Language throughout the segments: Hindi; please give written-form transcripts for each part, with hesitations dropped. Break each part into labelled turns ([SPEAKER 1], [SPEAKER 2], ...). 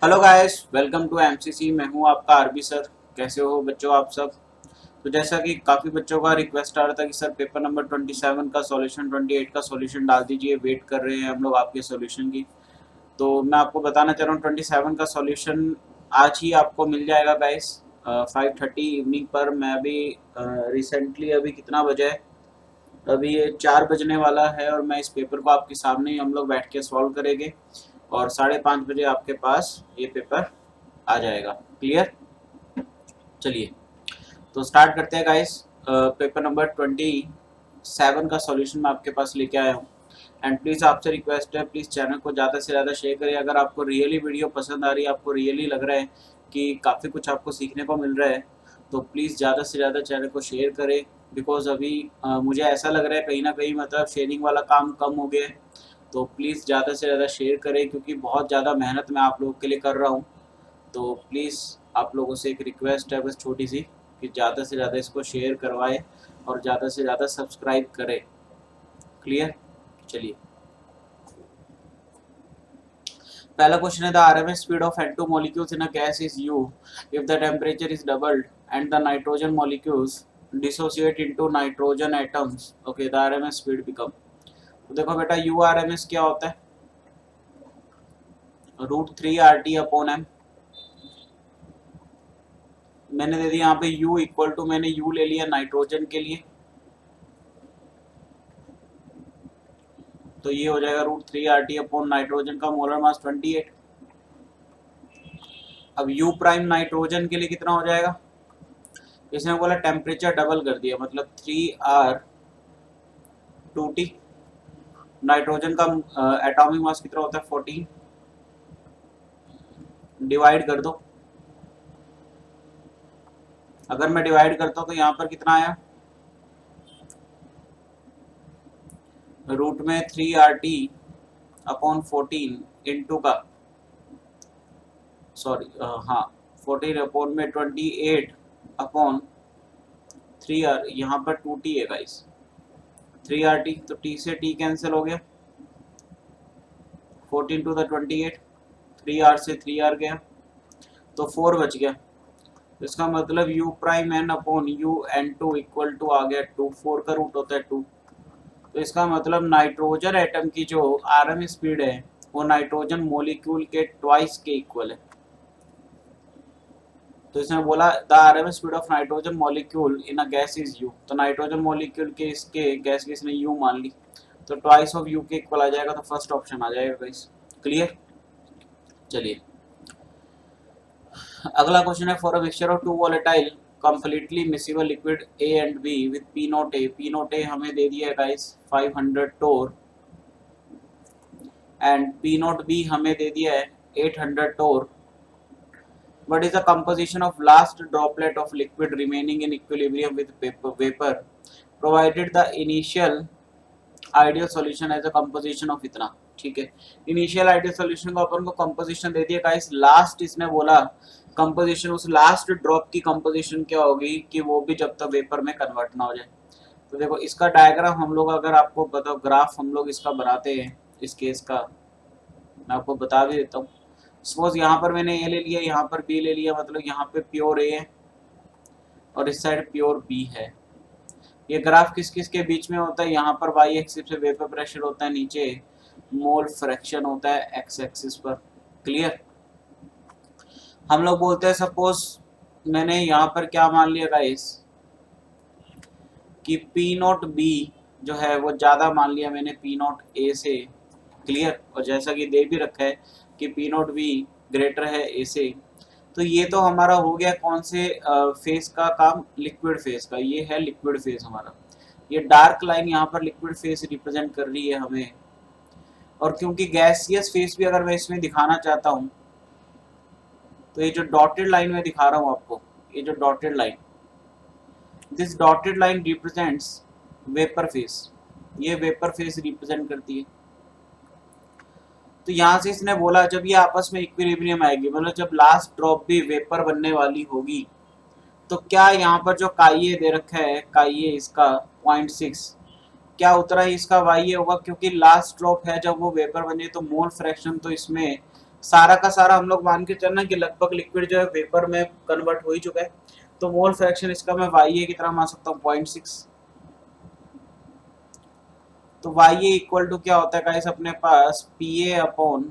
[SPEAKER 1] Hello guys, welcome to MCC. मैं हूं आपका आरबी सर। कैसे हो बच्चों आप सब? तो जैसा कि काफ़ी बच्चों का रिक्वेस्ट आ रहा था कि सर पेपर नंबर 27 का सॉल्यूशन 28 का सॉल्यूशन डाल दीजिए, वेट कर रहे हैं हम लोग आपके सॉल्यूशन की। तो मैं आपको बताना चाह रहा हूँ 27 का सॉल्यूशन आज ही आपको मिल जाएगा गाइस, 5:30 इवनिंग पर। मैं अभी रिसेंटली अभी कितना बजे है, अभी ये 4 बजने वाला है और मैं इस पेपर को आपके सामने ही हम लोग बैठ के सॉल्व करेंगे और 5:30 बजे आपके पास ये पेपर आ जाएगा। क्लियर? चलिए तो स्टार्ट करते हैं गाइस। पेपर नंबर 27 का सॉल्यूशन मैं आपके पास लेके आया हूँ। एंड प्लीज़ आपसे रिक्वेस्ट है, प्लीज़ चैनल को ज़्यादा से ज़्यादा शेयर करिए। अगर आपको रियली वीडियो पसंद आ रही है, आपको रियली लग रहा है कि काफ़ी कुछ आपको सीखने को मिल रहा है, तो प्लीज़ ज़्यादा से ज़्यादा चैनल को शेयर करें। बिकॉज अभी मुझे ऐसा लग रहा है कहीं ना कहीं मतलब शेयरिंग वाला काम कम हो गया है। तो प्लीज़ ज़्यादा से ज़्यादा शेयर करें क्योंकि बहुत ज़्यादा मेहनत मैं आप लोगों के लिए कर रहा हूँ। तो प्लीज़ आप लोगों से एक रिक्वेस्ट है बस छोटी सी, कि ज़्यादा से ज़्यादा इसको शेयर करवाएं और ज़्यादा से ज़्यादा सब्सक्राइब करें। क्लियर? चलिए, पहला क्वेश्चन है the RMS speed of N2 molecules in a gas is U if the temperature is doubled and the nitrogen molecules dissociate into nitrogen atoms. Okay, the RMS speed become। तो देखो बेटा, यू आर एम एस क्या होता है? √3 RT/M। मैंने दे दिया यहाँ पे U इक्वल टू, मैंने U ले लिया नाइट्रोजन के लिए, तो ये हो जाएगा √3 RT/नाइट्रोजन का मोलर मास 28। अब U प्राइम नाइट्रोजन के लिए कितना हो जाएगा? इसने बोला टेम्परेचर डबल कर दिया, मतलब 3R2T। नाइट्रोजन का एटॉमिक मास कितना होता है? 14। डिवाइड कर दो। अगर मैं डिवाइड करता हूँ तो यहाँ पर कितना आया? रूट में 3RT/14 इंटू का, सॉरी हाँ, 14/28/3R। यहाँ पर 2T है गाइस, 3RT, तो T से T कैंसिल हो गया, 14 to the 28, 3R से 3R गया तो 4 बच गया। इसका मतलब U prime N/U N2 equal to आ गया 2। 4 का रूट होता है 2। तो इसका मतलब नाइट्रोजन एटम की जो आरएम स्पीड है वो नाइट्रोजन मोलिक्यूल के ट्वाइस के इक्वल है। तो इसने बोला the RM speed of nitrogen molecule in a gas is U। तो नाइट्रोजन मॉलिक्यूल के इसके गैस की इसने U मान ली, तो ट्वाइस ऑफ U के इक्वल आ जाएगा, तो फर्स्ट ऑप्शन आ जाएगा गाइस। क्लियर? चलिए, अगला क्वेश्चन है for a mixture of two volatile completely miscible liquid A and B with P nought A। P nought A हमें दे दिया है guys 500 torr and P nought B हमें दे दिया है 800 टोर। What is the composition of last droplet of liquid remaining in equilibrium with vapor provided the initial ideal solution as a composition of इतना? ठीक है, इनिशियल आइडियल सॉल्यूशन को अपन को कंपोजिशन दे दिया गाइस। लास्ट इसने बोला कंपोजिशन, उस लास्ट ड्रॉप की कंपोजिशन क्या होगी कि वो भी जब तक वेपर में कन्वर्ट ना हो जाए। तो देखो इसका डायग्राम हम लोग, अगर आपको बताओ ग्राफ हम लोग इसका बनाते हैं, इस केस का मैं आपको बता भी देता हूँ। सपोज यहाँ पर मैंने ए ले लिया, यहाँ पर बी ले लिया, मतलब यहाँ पे प्योर ए है और इस साइड प्योर बी है। ये ग्राफ किस किस के बीच में होता है? यहाँ पर वाई एक्सिस पे वेपर प्रेशर होता है, नीचे मोल फ्रैक्शन होता है एक्स एक्सिस पर। क्लियर? हम लोग बोलते हैं सपोज मैंने यहाँ पर क्या मान लिया गाइस कि पी नॉट बी जो है वो ज़्यादा मान लिया मैंने पी नॉट ए से। क्लियर? और जैसा कि दे भी रखा है कि पी नॉट बी ग्रेटर है ए से। तो ये तो हमारा हो गया कौन से फेज का काम? लिक्विड फेज का। ये है लिक्विड फेज हमारा। ये डार्क लाइन यहाँ पर लिक्विड फेज रिप्रेजेंट कर रही है हमें। और क्योंकि गैसियस फेज भी अगर मैं इसमें दिखाना चाहता हूँ तो ये जो डॉटेड लाइन में दिखा रहा हूँ आपको, ये जो dotted line, this dotted line represents vapour phase. ये वेपर फेज रिप्रेजेंट करती है। तो यहाँ से इसने बोला जब ये आपस में इक्विलिब्रियम आएगी, मतलब जब लास्ट ड्रॉप भी वेपर बनने वाली होगी, तो क्या यहाँ पर जो काइए दे रखा है, काइए इसका 0.6, क्या उतना ही इसका वाई होगा? क्योंकि लास्ट ड्रॉप है, जब वो वेपर बन जाए तो मोल फ्रैक्शन तो इसमें सारा का सारा हम लोग मान के चलना कि लगभग लिक्विड जो है वेपर में कन्वर्ट हो ही चुका है। तो मोल फ्रैक्शन इसका मैं YA की तरह मान सकता हूँ 0.6। तो YA इक्वल टू क्या होता है गाइस अपने पास PA upon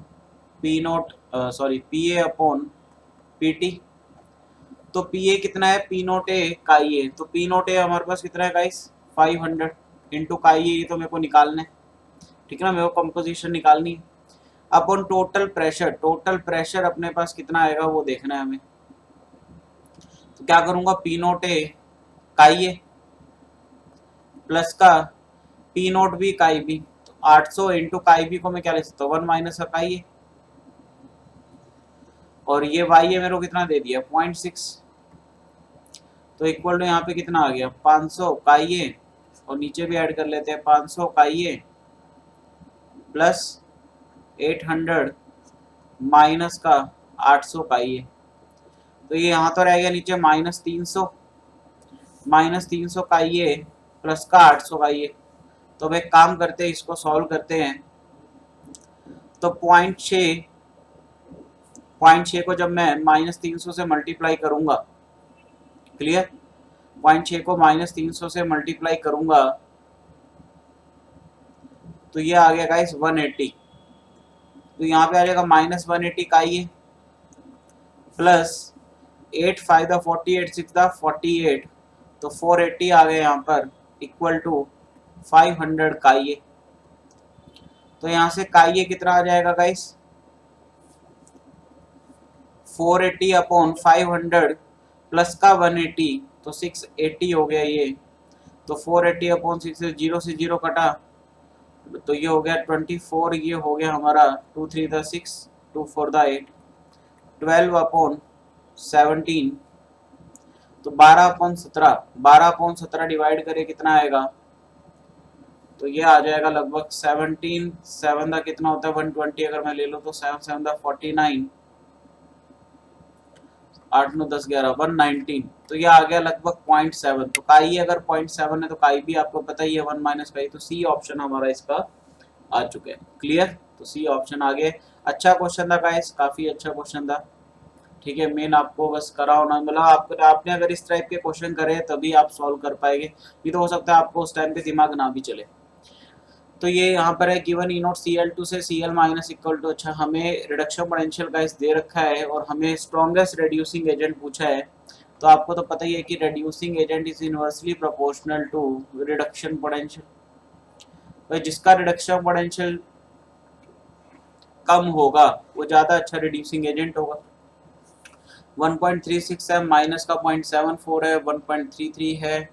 [SPEAKER 1] P note PA upon PT। तो PA कितना है, P नोट ए काई ए, तो P नोट ए हमारे पास कितना है गाइस 500 इंटू काई ए, तो मेरे को निकालना है, ठीक है ना, मेरे को कंपोजिशन निकालनी है। Upon total pressure, total pressure अपने पास कितना आएगा वो देखना है हमें। तो क्या करूंगा, P नोट ए काई ए प्लस का P नोट बी काई बी, तो 800 इंटू काई बी को मैं क्या लिख सकता हूँ 1 माइनस का काई ए, और ये वाई ए मेरे को कितना दे दिया 0.6, तो इक्वल टू यहाँ पे कितना आ गया 500 काई ए, और नीचे भी ऐड कर लेते हैं 500 काई ए प्लस 800 माइनस का 800 काई ए, तो ये यहाँ तो रह गया नीचे -300 काई ए प्लस का 800 काई ए। तो अब एक काम करते हैं, इसको सॉल्व करते हैं। तो 0.6 को जब मैं -300 से मल्टीप्लाई करूंगा, क्लियर, 0.6 को -300 से मल्टीप्लाई करूंगा तो ये आ गया गाइस 180। तो यहाँ पे आ जाएगा -180 का ये प्लस 8 5 दा 48 6 दा 48, तो 480 आ गया यहाँ पर इक्वल टू 500 का ये। तो यहाँ से का ये कितना आ जाएगा गाइस 480 अपॉन 500 प्लस का 180, तो 680 हो गया ये। तो 480 अपॉन 6 से 0 कटा, तो ये हो गया 24, ये हो गया हमारा 2 3 दा 6 2 4 दा 8, 12 अपॉन 17, तो 12 अपॉन 17 डिवाइड करे कितना आएगा, तो ये आ जाएगा लगभग 17 7 दा कितना होता है 120, अगर मैं ले लूँ तो 7 7 दा 49, 8 9 10 11 119, तो ये आ गया लगभग 0.7। तो काई अगर 0.7 है तो काई भी आपको पता ही है 1 माइनस काई, तो सी ऑप्शन हमारा इसका आ चुका है। क्लियर, तो सी ऑप्शन आ गया। अच्छा क्वेश्चन था गाइस, काफी अच्छा क्वेश्चन था, ठीक है। मेन आपको बस करा होना, मतलब आपने अगर इस टाइप के क्वेश्चन करे तभी आप सॉल्व कर पाएंगे, ये तो हो सकता है आपको उस टाइम पे दिमाग ना भी चले। तो ये यहाँ पर है गिवन ई नोट Cl2 से Cl माइनस इक्वल टू, अच्छा हमें रिडक्शन पोटेंशियल गाइस दे रखा है और हमें स्ट्रॉन्गेस्ट रिड्यूसिंग एजेंट पूछा है। तो आपको तो पता ही है कि reducing agent is inversely proportional to reduction potential, तो जिसका रिडक्शन पोटेंशियल कम होगा वो ज़्यादा अच्छा रिड्यूसिंग एजेंट होगा। 1.36 है, माइनस का 0.74 है, 1.33 है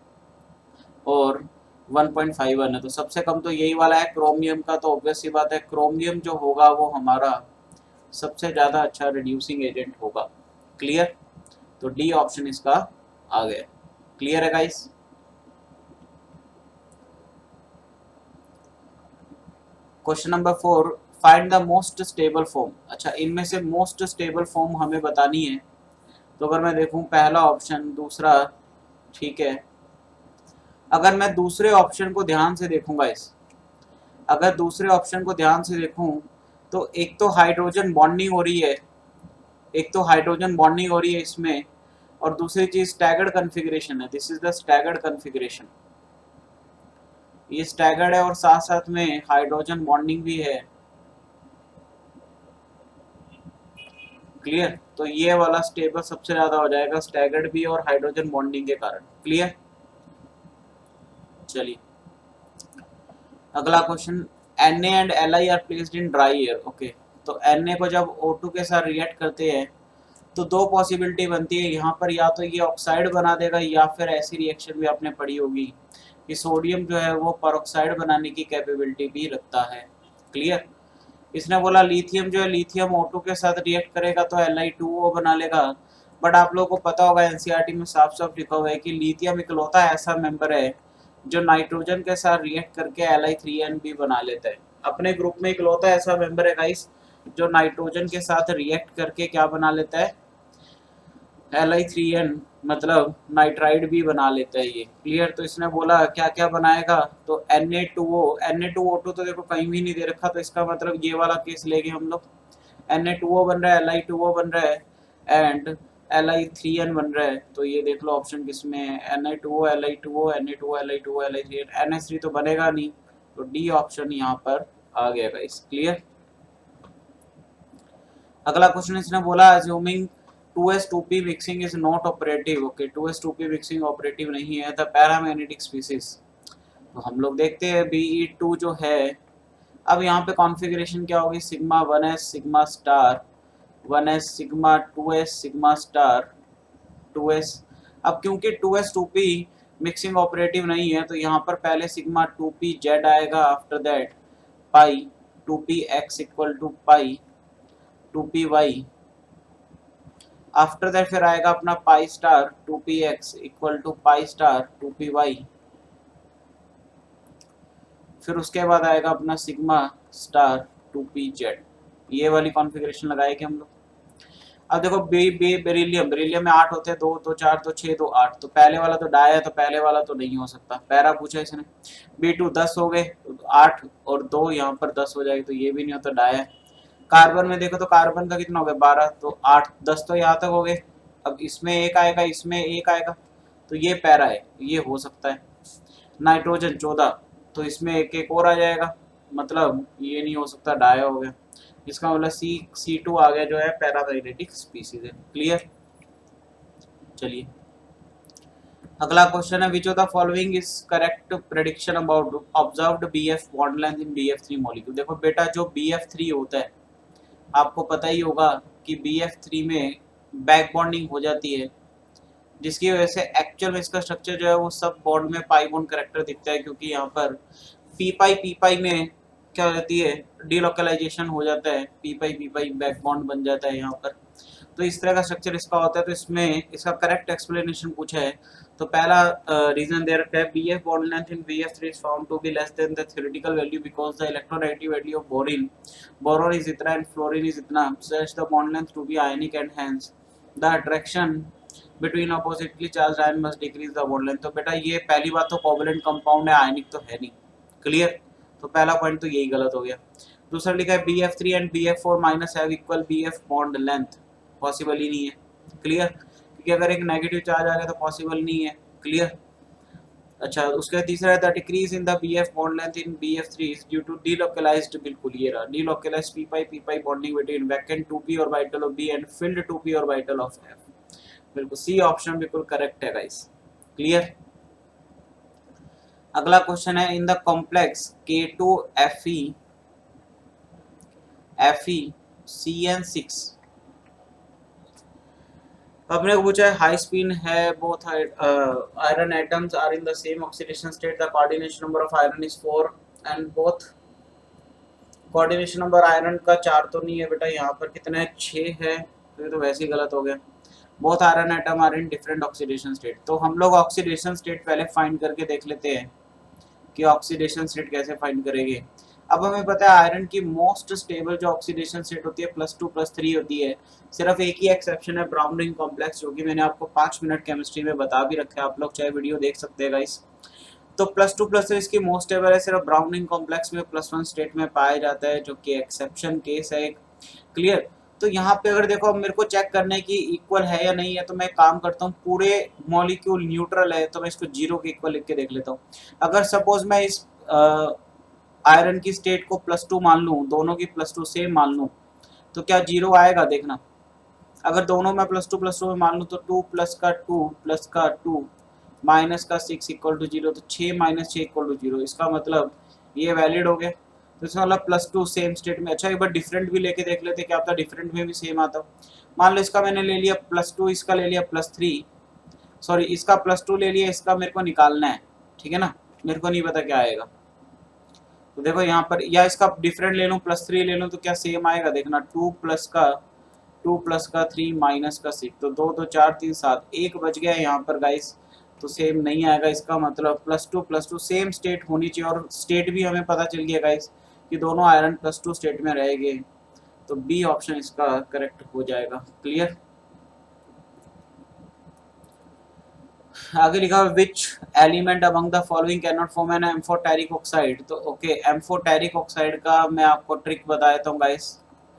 [SPEAKER 1] और 1.51 है, तो सबसे कम तो यही वाला है क्रोमियम का। तो ऑब्वियस सी बात है क्रोमियम जो होगा वो हमारा सबसे ज़्यादा अच्छा रिड्यूसिंग एजेंट होगा। क्लियर, तो डी ऑप्शन इसका आ गया। क्लियर है guys. Question number 4, find the most stable form. अच्छा इनमें से मोस्ट स्टेबल फॉर्म हमें बतानी है। तो अगर मैं देखूं पहला ऑप्शन, दूसरा, ठीक है, अगर मैं दूसरे ऑप्शन को ध्यान से देखूंगा अगर दूसरे ऑप्शन को ध्यान से देखूं तो एक तो हाइड्रोजन बॉन्डिंग हो रही है, इसमें, और दूसरी चीज स्टैगर्ड कॉन्फ़िगरेशन है। This is the staggered configuration, ये स्टैगर्ड है और साथ साथ में हाइड्रोजन बॉन्डिंग भी है। क्लियर, तो ये वाला स्टेबल सबसे ज्यादा हो जाएगा, स्टैगर्ड भी और हाइड्रोजन बॉन्डिंग के कारण। क्लियर, चलिए अगला question, Na and Li are placed in dry air. Okay, तो Na को जब O2 के साथ रिएक्ट करते हैं तो दो पॉसिबिलिटी बनती है यहाँ पर, या तो ये ऑक्साइड बना देगा या फिर ऐसी रिएक्शन भी आपने पढ़ी होगी कि सोडियम जो है वो परऑक्साइड बनाने की कैपेबिलिटी भी रखता है। क्लियर, इसने बोला लिथियम जो है, लिथियम O2 के साथ रिएक्ट करेगा तो Li2O बना लेगा। बट आप लोगों को पता होगा एनसीईआरटी में साफ साफ लिखा हुआ है कि लिथियम इकलौता ऐसा मेंबर है जो नाइट्रोजन के साथ रिएक्ट करके Li3N भी बना लेता है। अपने ग्रुप में इकलौता ऐसा मेंबर है गाइस जो नाइट्रोजन के साथ रिएक्ट करके क्या बना लेता है, Li3N मतलब नाइट्राइड भी बना लेता है ये। क्लियर, तो इसने बोला क्या क्या बनाएगा, तो Na2O, Na2O2 तो देखो कहीं भी नहीं दे रखा, तो इसका मतलब ये वाला केस लेंगे हम लोग। Na2O बन रहा है, Li2O बन रहा है एंड Li3N बन रहा है। तो ये देख लो ऑप्शन किसमें है, Na2O Li2O Na2O Li2O Li3N, NH3 तो बनेगा नहीं, तो डी ऑप्शन यहाँ पर आ गया गाइस। क्लियर। अगला क्वेश्चन इसने बोला assuming 2s2p mixing is not operative. Okay, 2s2p mixing operative नहीं है द पैरामैग्नेटिक स्पीसीज। तो हम लोग देखते हैं Be2 जो है, अब यहाँ पे कॉन्फ़िगरेशन क्या होगी, sigma 1s sigma star 1s sigma 2s sigma star 2s। अब क्योंकि 2s2p मिक्सिंग ऑपरेटिव नहीं है तो यहाँ पर पहले सिग्मा 2pz आएगा, after that pi 2px equal to pi 2py, after that फिर आएगा अपना pi star 2px equal to pi star 2py, फिर उसके बाद आएगा अपना सिग्मा स्टार 2pz। ये वाली कॉन्फ़िगरेशन लगाएंगे हम लोग। अब देखो बेरिलियम में 8 होते हैं, 2 तो 4 तो 6 तो 8, तो पहले वाला तो डाया है, तो पहले वाला तो नहीं हो सकता, पैरा पूछा इसने। B2 10 हो गए, 8 और 2 यहाँ पर 10 हो जाएगी, तो ये भी नहीं होता, डाया है। कार्बन में देखो तो कार्बन का कितना हो गया 12, तो 8 10 तो यहाँ तक हो गए। अब इसमें एक आएगा, इसमें एक आएगा, तो ये पैरा है, ये हो सकता है। नाइट्रोजन 14, तो इसमें एक एक और आ जाएगा, मतलब ये नहीं हो सकता, डाया हो गया। इसका मतलब C2 आ गया जो है पैरामैग्नेटिक स्पीसीज है। क्लियर। चलिए अगला क्वेश्चन है, which of the following is correct prediction about observed BF bond length in BF3 molecule. देखो बेटा, जो BF3 होता है आपको पता ही होगा कि BF3 में बैक बॉन्डिंग हो जाती है, जिसकी वजह से एक्चुअल में इसका स्ट्रक्चर जो है वो सब बॉन्ड में पाई बॉन्ड करेक्टर दिखता है, क्योंकि यहाँ पर पी पाई में क्या हो जाती है, डीलोकलाइजेशन हो जाता है, पी पाई बैक बॉन्ड बन जाता है यहाँ पर। तो इस तरह का स्ट्रक्चर इसका होता है। तो इसमें इसका करेक्ट एक्सप्लेनेशन पूछा है, तो पहला रीजन दे रखा है, BF bond length in BF3 is found to be less than the theoretical value because the electronegativity of boron is इतना एंड फ्लोरीन इज इतना, such the bond length to be ionic and hence the attraction between oppositely charge ion must decrease the bond length. तो बेटा ये पहली बात तो कोवैलेंट कंपाउंड है, आयनिक तो है नहीं। क्लियर। तो पहला पॉइंट तो यही गलत हो गया। दूसरा लिखा है BF3 and BF4 minus have equal BF bond length, possible ही नहीं है। क्लियर, क्योंकि अगर एक नेगेटिव चार्ज आ गया तो पॉसिबल नहीं है। क्लियर। अच्छा, उसका तीसरा है the decrease in the BF bond length in BF3 is due to delocalised, बिल्कुल ये रहा, delocalised p pi bonding between vacant 2p orbital of B and filled 2p orbital of F। बिल्कुल सी ऑप्शन बिल्कुल करेक्ट है गाइस। क्लियर। अगला क्वेश्चन है, in the complex K2Fe FeCN6 अपने को पूछा है हाई स्पिन है, both iron atoms are in the same oxidation state, the coordination number of iron is 4 and both, coordination number iron का 4 तो नहीं है बेटा, यहाँ पर कितना है 6 है, तो ये तो वैसे ही गलत हो गया। Both iron atom are in different oxidation state, तो हम लोग ऑक्सीडेशन स्टेट पहले फाइंड करके देख लेते हैं कि ऑक्सीडेशन स्टेट कैसे फाइंड करेंगे। अब हमें पता है आयरन की मोस्ट स्टेबल जो ऑक्सीडेशन स्टेट होती है +2+3 होती है। सिर्फ एक ही एक्सेप्शन है, ब्राउन रिंग कॉम्प्लेक्स, जो कि मैंने आपको 5 मिनट केमिस्ट्री में बता भी रखा है, आप लोग चाहे वीडियो देख सकते हैं गाइस। तो +2+3 इसकी मोस्ट स्टेबल है, सिर्फ ब्राउन रिंग कॉम्प्लेक्स में +1 स्टेट में पाया जाता है, जो कि एक्सेप्शन केस है एक। क्लियर। तो यहाँ पे अगर देखो, अब मेरे को चेक करने की इक्वल है या नहीं है, तो मैं काम करता हूँ, पूरे मॉलिक्यूल न्यूट्रल है तो मैं इसको 0 के इक्वल लिख के देख लेता हूँ। अगर सपोज मैं इस आयरन की स्टेट को +2 मान लूँ, दोनों की +2 सेम मान लूँ, तो क्या 0 आएगा, देखना। अगर दोनों में +2 में मान लूँ तो 2 प्लस का 2 माइनस का 6 इक्वल टू 0, तो 6 माइनस 6 इक्वल टू 0, इसका मतलब ये वैलिड हो गया। तो इसका मतलब +2 सेम स्टेट में। अच्छा, एक बार डिफरेंट भी लेके देख लेते, क्या पता डिफरेंट में भी सेम आता। मान लो इसका मैंने ले लिया +2, इसका ले लिया +3, सॉरी इसका +2 ले लिया, इसका मेरे को निकालना है, ठीक है ना, मेरे को नहीं पता क्या आएगा। तो देखो यहाँ पर, या इसका डिफरेंट ले लूँ +3 ले लूँ, तो क्या सेम आएगा, देखना। 2 प्लस का 3 माइनस का 6, तो 2 2 4 3 7, 1 बच गया यहाँ पर गाइस, तो सेम नहीं आएगा। इसका मतलब +2 सेम स्टेट होनी चाहिए, और स्टेट भी हमें पता चल गया गाइस कि दोनों आयरन +2 स्टेट में रहेंगे, तो बी ऑप्शन इसका करेक्ट हो जाएगा। क्लियर। आगे लिखा which element among the following can not form an amphoteric oxide. तो ओके, एम्फोटेरिक ऑक्साइड का मैं आपको ट्रिक बता देता हूँ गाइस।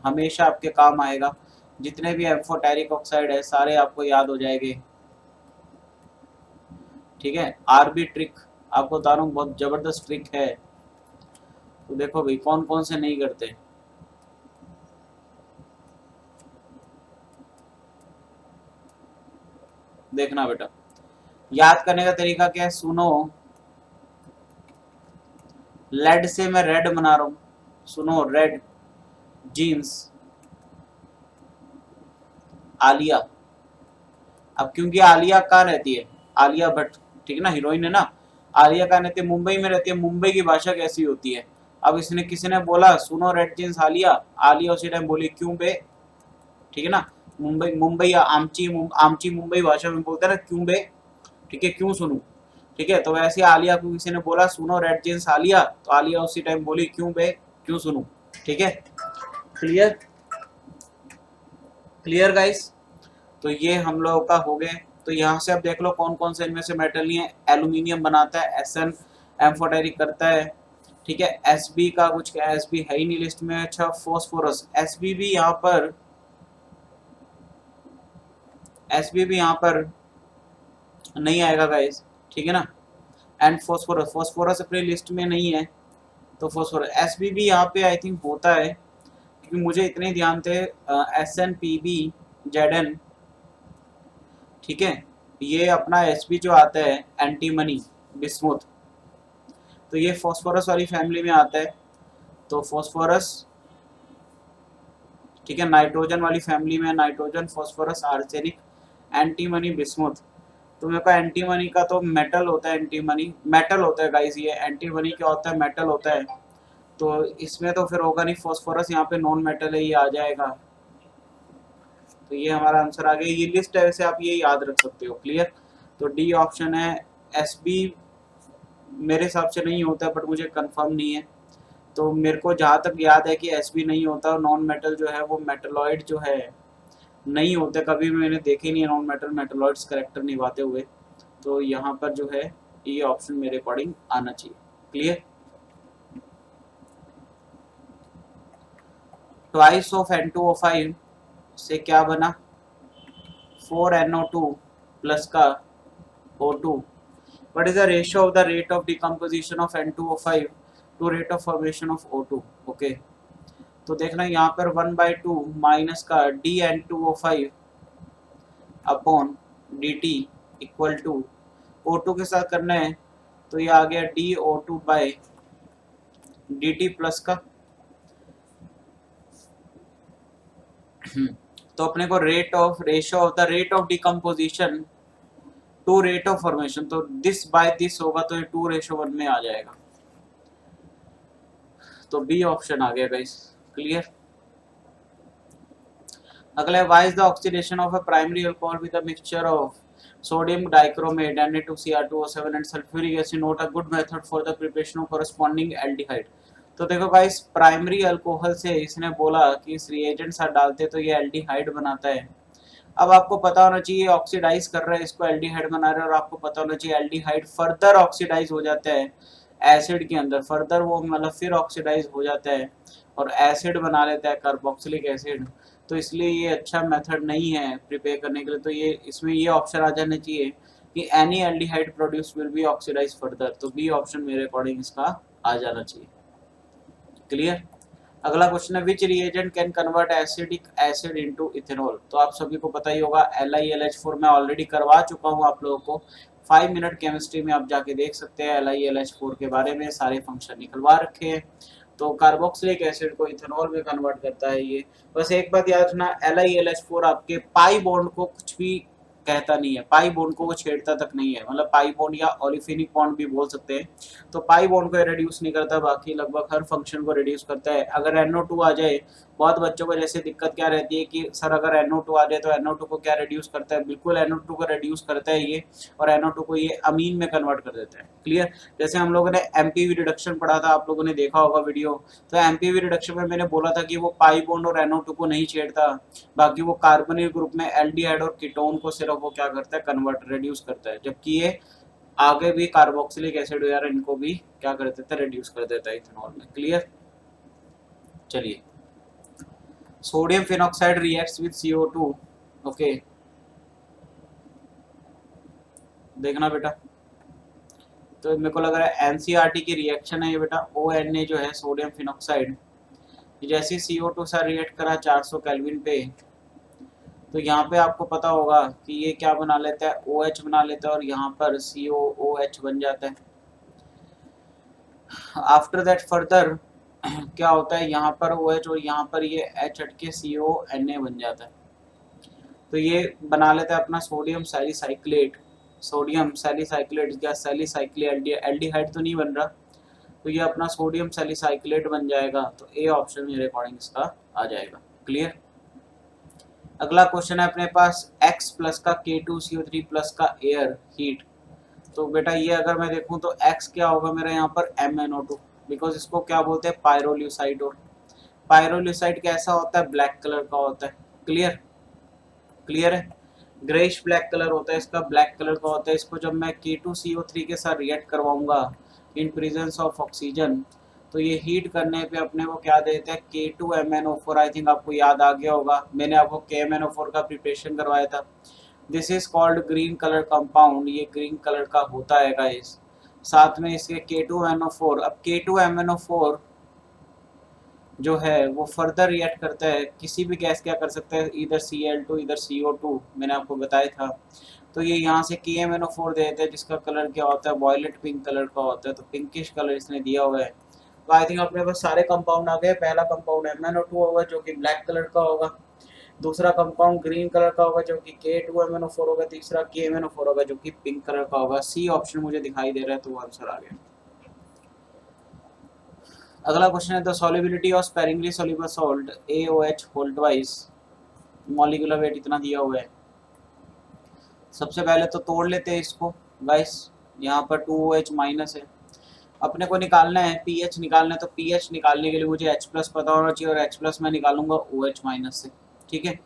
[SPEAKER 1] हमेशा आपके काम आएगा। जितने भी एम्फोटेरिक ऑक्साइड है सारे आपको याद हो जाएंगे। ठीक है, आरबी ट्रिक आपको बता रहा हूँ, बहुत जबरदस्त ट्रिक है। तो देखो भाई कौन कौन से नहीं करते। देखना बेटा, याद करने का तरीका क्या है, सुनो। लेड से मैं रेड बना रहा हूं, सुनो, रेड जीन्स आलिया। अब क्योंकि आलिया कहाँ रहती है, आलिया भट्ट, ठीक है ना, हीरोइन है ना। आलिया कहाँ रहती है, मुंबई में रहती है। मुंबई की भाषा कैसी होती है। अब इसने किसी ने बोला सुनो रेड जीन्स आलिया, आलिया उसी टाइम बोली क्यों बे, ठीक है ना। मुंबई मुंबई या आमची मुंबई भाषा में बोलते हैं ना क्यों बे, ठीक है, क्यों सुनूं। ठीक है, तो वैसे आलिया को किसी ने बोला सुनो रेड जीन्स आलिया, तो आलिया उसी टाइम बोली क्यों बे, क्यों सुनूं। ठीक है, क्लियर, क्लियर गाइस। तो ये हम लोगों का हो गए। तो यहाँ से आप देख लो कौन कौन से इनमें से मेटल नहीं है। एल्यूमिनियम बनाता है, एसएन एम्फोटेरिक करता है। ठीक है, एसबी का कुछ, एसबी है ही नहीं लिस्ट में। अच्छा, फॉस्फोरस, एसबी भी यहाँ पर, एसबी भी यहाँ पर नहीं आएगा गाइस, ठीक है ना। एंड फॉस्फोरस, फॉस्फोरस अपनी लिस्ट में नहीं है, तो फॉस्फोरस। एसबी भी यहाँ पे आई थिंक होता है, क्योंकि मुझे इतने ध्यान थे। S N P B Z N, ठीक है, ये अपना एसबी जो आता है एंटीमनी बिस्मुथ, तो ये फॉस्फोरस वाली फैमिली में आता है। तो फॉस्फोरस, ठीक है, नाइट्रोजन वाली फैमिली में, nitrogen phosphorus arsenic antimony bismuth. तो मेरे को एंटीमनी का तो मेटल होता है, एंटीमनी मेटल होता है गाइस, ये एंटीमनी क्या होता है, मेटल होता है। तो इसमें तो फिर होगा नहीं, फॉस्फोरस यहाँ पे नॉन मेटल है, ये आ जाएगा। तो ये हमारा आंसर आ गया। ये लिस्ट है, वैसे आप ये याद रख सकते हो, क्लियर। तो डी ऑप्शन है। एस बी मेरे हिसाब से नहीं होता है, बट मुझे कंफर्म नहीं है। तो मेरे को जहाँ तक याद है कि एस बी नहीं होता, नॉन मेटल जो है वो मेटलॉइड जो है नहीं होते, कभी भी मैंने देखे नहीं है नॉन मेटल मेटलॉइड्स करेक्टर निभाते हुए। तो यहाँ पर जो है ये ऑप्शन मेरे अकॉर्डिंग आना चाहिए, क्लियर। ट्वाइस ऑफ N2O5 से क्या बना, 4NO2 प्लस का O2। What is the ratio of the rate of decomposition of N2O5 to rate of formation of O2? Okay, तो देखना यहाँ पर 1/2 माइनस का DN2O5 upon DT equal to O2 के साथ करना है, तो ये आ गया DO2 बाय DT प्लस का। तो अपने को rate of, ratio of the rate of decomposition to rate of formation, तो दिस बाय दिस होगा, तो ये 2:1 में आ जाएगा। तो बी ऑप्शन आ गया गाइस, क्लियर। अगला, why is the oxidation of a primary alcohol with a mixture of sodium dichromate Na2Cr2O7 and sulphuric acid not a good method for the preparation of corresponding aldehyde. तो देखो गाइस, प्राइमरी अल्कोहल से इसने बोला कि इस रिएजेंट साथ डालते तो ये एल्डिहाइड बनाता है। अब आपको पता होना चाहिए ऑक्सीडाइज कर रहा है इसको, एल्डिहाइड बना रहा है, और आपको पता होना चाहिए एल्डिहाइड फर्दर ऑक्सीडाइज हो जाता है एसिड के अंदर, फर्दर वो मतलब फिर ऑक्सीडाइज हो जाता है और एसिड बना लेता है, कार्बोक्सिलिक एसिड। तो इसलिए ये अच्छा मेथड नहीं है प्रिपेयर करने के लिए। तो ये इसमें ये ऑप्शन आ जाना चाहिए कि any aldehyde produce will be oxidise further. तो बी ऑप्शन मेरे अकॉर्डिंग इसका आ जाना चाहिए, क्लियर। अगला क्वेश्चन है, which reagent can convert acidic acid into ethanol. तो आप सभी को पता ही होगा LiLH4 मैं ऑलरेडी करवा चुका हूँ आप लोगों को, 5 मिनट केमिस्ट्री में आप जाके देख सकते हैं LiLH4 के बारे में, सारे फंक्शन निकलवा रखे हैं। तो कार्बोक्सिलिक एसिड को इथेनॉल में कन्वर्ट करता है ये। बस एक बात याद रखना, LiLH4 आपके पाई बॉन्ड को कुछ भी कहता नहीं है, पाई बॉन्ड को वो छेड़ता तक नहीं है, मतलब पाई बॉन्ड या ओलिफिनिक बॉन्ड भी बोल सकते हैं। तो पाई बॉन्ड को रिड्यूस नहीं करता, बाकी लगभग हर फंक्शन को रिड्यूस करता है। अगर NO2 आ जाए, बहुत बच्चों को जैसे दिक्कत क्या रहती है कि सर अगर NO2 आ जाए तो NO2 को क्या रिड्यूस करता है, बिल्कुल NO2 को रिड्यूस करता है ये, और NO2 को ये अमीन में कन्वर्ट कर देता है, क्लियर। जैसे हम लोगों ने MPV रिडक्शन पढ़ा था, आप लोगों ने देखा होगा वीडियो। तो MPV रिडक्शन में मैंने बोला था कि वो पाई बॉन्ड और NO2 को नहीं छेड़ता, बाकी वो कार्बोनिल ग्रुप में एल्डिहाइड और कीटोन को सिर्फ वो क्या करता है, कन्वर्ट रिड्यूस करता है, जबकि ये आगे भी कार्बोक्सिलिक एसिड वगैरह इनको भी क्या कर देता है, रिड्यूस कर देता है इथेनॉल में, क्लियर। चलिए sodium phenoxide reacts with CO2। Okay, देखना बेटा, तो मेरे को लग रहा है NCERT की रिएक्शन है ये बेटा। ONA जो है सोडियम फिनॉक्साइड, जैसे CO2 से रिएक्ट करा 400 केल्विन पे, तो यहाँ पे आपको पता होगा कि ये क्या बना लेता है, OH बना लेता है और यहाँ पर COOH बन जाता है। आफ्टर दैट फर्दर क्या होता है, यहाँ पर OH और यहाँ पर ये H हट के CONA बन जाता है। तो ये बना लेता है अपना सोडियम सैलिसाइक्लेट। सोडियम सैलिसाइक्लेट या सैलिसाइक्लेट, एल्डिहाइड तो नहीं बन रहा, तो ये अपना सोडियम सैलिसाइक्लेट बन जाएगा। तो ए ऑप्शन मेरे अकॉर्डिंग इसका आ जाएगा। क्लियर। अगला क्वेश्चन है अपने पास X प्लस का K2CO3 प्लस का एयर हीट। तो बेटा ये अगर मैं देखूं तो X क्या होगा मेरा यहाँ पर MnO2, बिकॉज इसको क्या बोलते हैं, पायरोल्यूसाइड। और पायरोल्यूसाइड कैसा होता है, ब्लैक कलर का होता है। क्लियर, क्लियर है, ग्रेइश ब्लैक कलर होता है इसका, ब्लैक कलर का होता है। इसको जब मैं K2CO3 के साथ रिएक्ट करवाऊंगा इन प्रेजेंस ऑफ ऑक्सीजन, तो ये हीट करने पे अपने को क्या देते हैं, K2MnO4। आई थिंक आपको याद आ गया होगा, मैंने आपको KMnO4 का प्रिपरेशन करवाया था। This is called green colour compound, ये ग्रीन कलर का होता है गाइस। साथ में इसके K2MnO4, अब K2MnO4 जो है वो फर्दर रिएक्ट करता है, किसी भी गैस क्या कर सकता है, इधर Cl2 इधर CO2, मैंने आपको बताया था। तो ये यहाँ से KMnO4 दे देते हैं, जिसका कलर क्या होता है, वॉयलेट पिंक कलर का होता है। तो पिंकिश कलर इसने दिया हुआ है। तो आई थिंक अपने पास सारे कंपाउंड आ गए। पहला कंपाउंड MnO2 होगा जो कि ब्लैक कलर का होगा, दूसरा कंपाउंड ग्रीन कलर का होगा जो कि K2MnO4 होगा, तीसरा KMnO4 होगा जो कि पिंक कलर का होगा। सी ऑप्शन मुझे दिखाई दे रहा है, तो वो आंसर आ गया। अगला क्वेश्चन है the solubility of sparingly soluble salt AOH whole twice, molecular weight इतना दिया हुआ है। सबसे पहले तो तोड़ लेते हैं इसको गाइस। यहाँ पर 2OH माइनस है, अपने को निकालना है pH निकालना है। तो pH निकालने के लिए मुझे H प्लस पता होना चाहिए, और H प्लस मैं निकालूंगा OH माइनस से। ठीक है,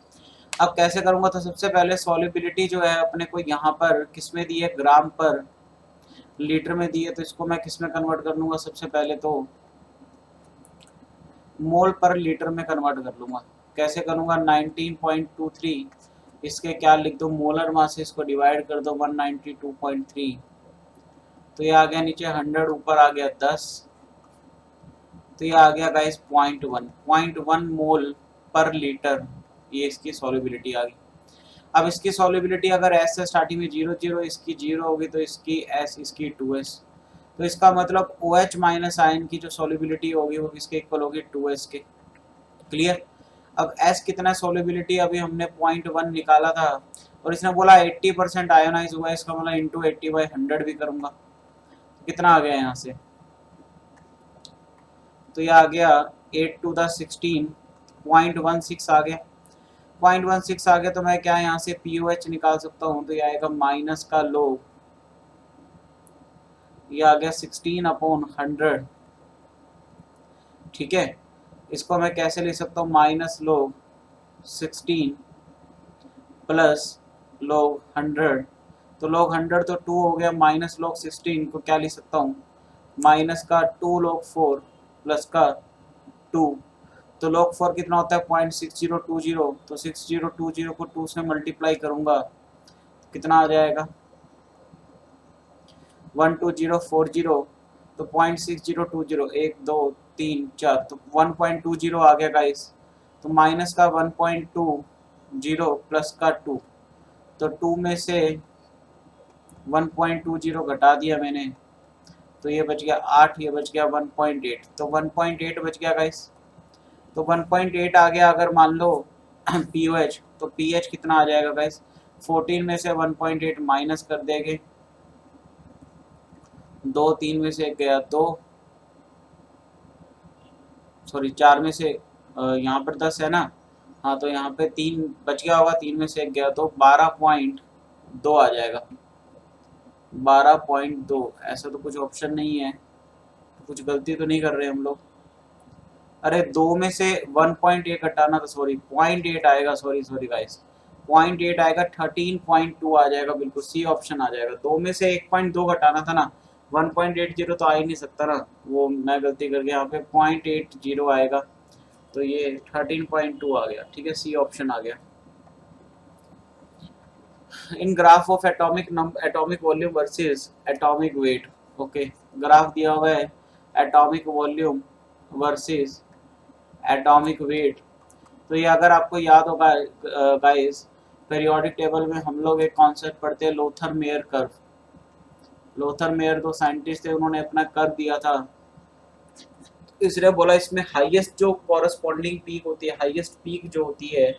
[SPEAKER 1] अब कैसे करूंगा, तो सबसे पहले सॉल्युबिलिटी जो है अपने को यहाँ पर किस में दी है, ग्राम पर लीटर में दी है। तो इसको मैं किस में कन्वर्ट कर लूँगा, सबसे पहले तो मोल पर लीटर में कन्वर्ट कर लूँगा। कैसे करूँगा, 19.23 इसके क्या लिख दो, मोलर मास, इसको डिवाइड कर दो 192.3, तो ये आ गया नीचे 100, ऊपर आ गया 10, तो ये आ गया गाइस 0.1 मोल पर लीटर। ये इसकी सॉल्युबिलिटी आ गई। अब इसकी सॉल्युबिलिटी अगर एस से स्टार्टिंग में 0 इसकी 0 होगी, तो इसकी एस, इसकी 2s। तो इसका मतलब OH माइनस आयन की जो सॉल्युबिलिटी होगी वो किसके इक्वल होगी, 2s के। क्लियर। अब S कितना सॉल्युबिलिटी, अभी हमने 0.1 निकाला था, और इसने बोला 80% आयोनाइज हुआ है, इसका मतलब इंटू 80/100 भी करूंगा, तो कितना आ गया यहाँ से, तो ये आ गया 8 टू द 16, 0.16 आ गया। 0.16 आ गया, तो मैं क्या यहाँ से POH निकाल सकता हूँ, तो ये आएगा माइनस का लोग, ये आ गया 16/100। ठीक है, इसको मैं कैसे ले सकता हूँ, माइनस लोग 16 प्लस लोग 100, तो लोग 100 तो 2 हो गया, माइनस लोग 16 को क्या ले सकता हूँ, माइनस का 2 लोग 4 प्लस का 2, तो log 4 कितना होता है, 0.6020, तो 6020 को 2 से मल्टीप्लाई करूंगा, कितना आ जाएगा, 12040, तो 0.6020, 1 2 3 4, तो 1.20 आ गया गाइस। तो माइनस का 1.20 प्लस का 2, तो 2 में से 1.20 घटा दिया मैंने, तो ये बच गया 8, ये बच गया 1.8, तो 1.8 बच गया गाइस। तो 1.8 आ गया अगर मान लो POH, तो pH कितना आ जाएगा गाइस, 14 में से 1.8 माइनस कर देंगे, 2 3 में से 1 गया 2, सॉरी 4 में से यहाँ पर 10 है ना, हाँ तो यहाँ पे 3 बच गया होगा, 3 में से 1 गया, तो 12.2 आ जाएगा, 12.2। ऐसा तो कुछ ऑप्शन नहीं है, तो कुछ गलती तो नहीं कर रहे हम लोग। अरे 2 में से 1.8 घटाना, तो सॉरी 0.8 आएगा, सॉरी गाइस, 0.8 आएगा, 13.2 आ जाएगा, बिल्कुल सी ऑप्शन आ जाएगा। 2 में से 1.2 घटाना था ना, 1.80 तो आ ही नहीं सकता ना, वो मैं गलती कर गया, यहाँ पे 0.80 आएगा। तो ये 13.2 आ गया, ठीक है, सी ऑप्शन आ गया। In graph of atomic volume versus atomic weight, okay, graph दिया हुआ है atomic volume versus atomic weight. तो ये अगर आपको याद होगा गाइस, पीरियोडिक टेबल में हम लोग एक कॉन्सेप्ट पढ़ते हैं Lothar Meyer curve. Lothar Meyer दो साइंटिस्ट थे, उन्होंने अपना कर्व दिया था, इसलिए बोला इसमें हाईएस्ट जो कॉरस्पॉन्डिंग पीक होती है, हाईएस्ट पीक जो होती है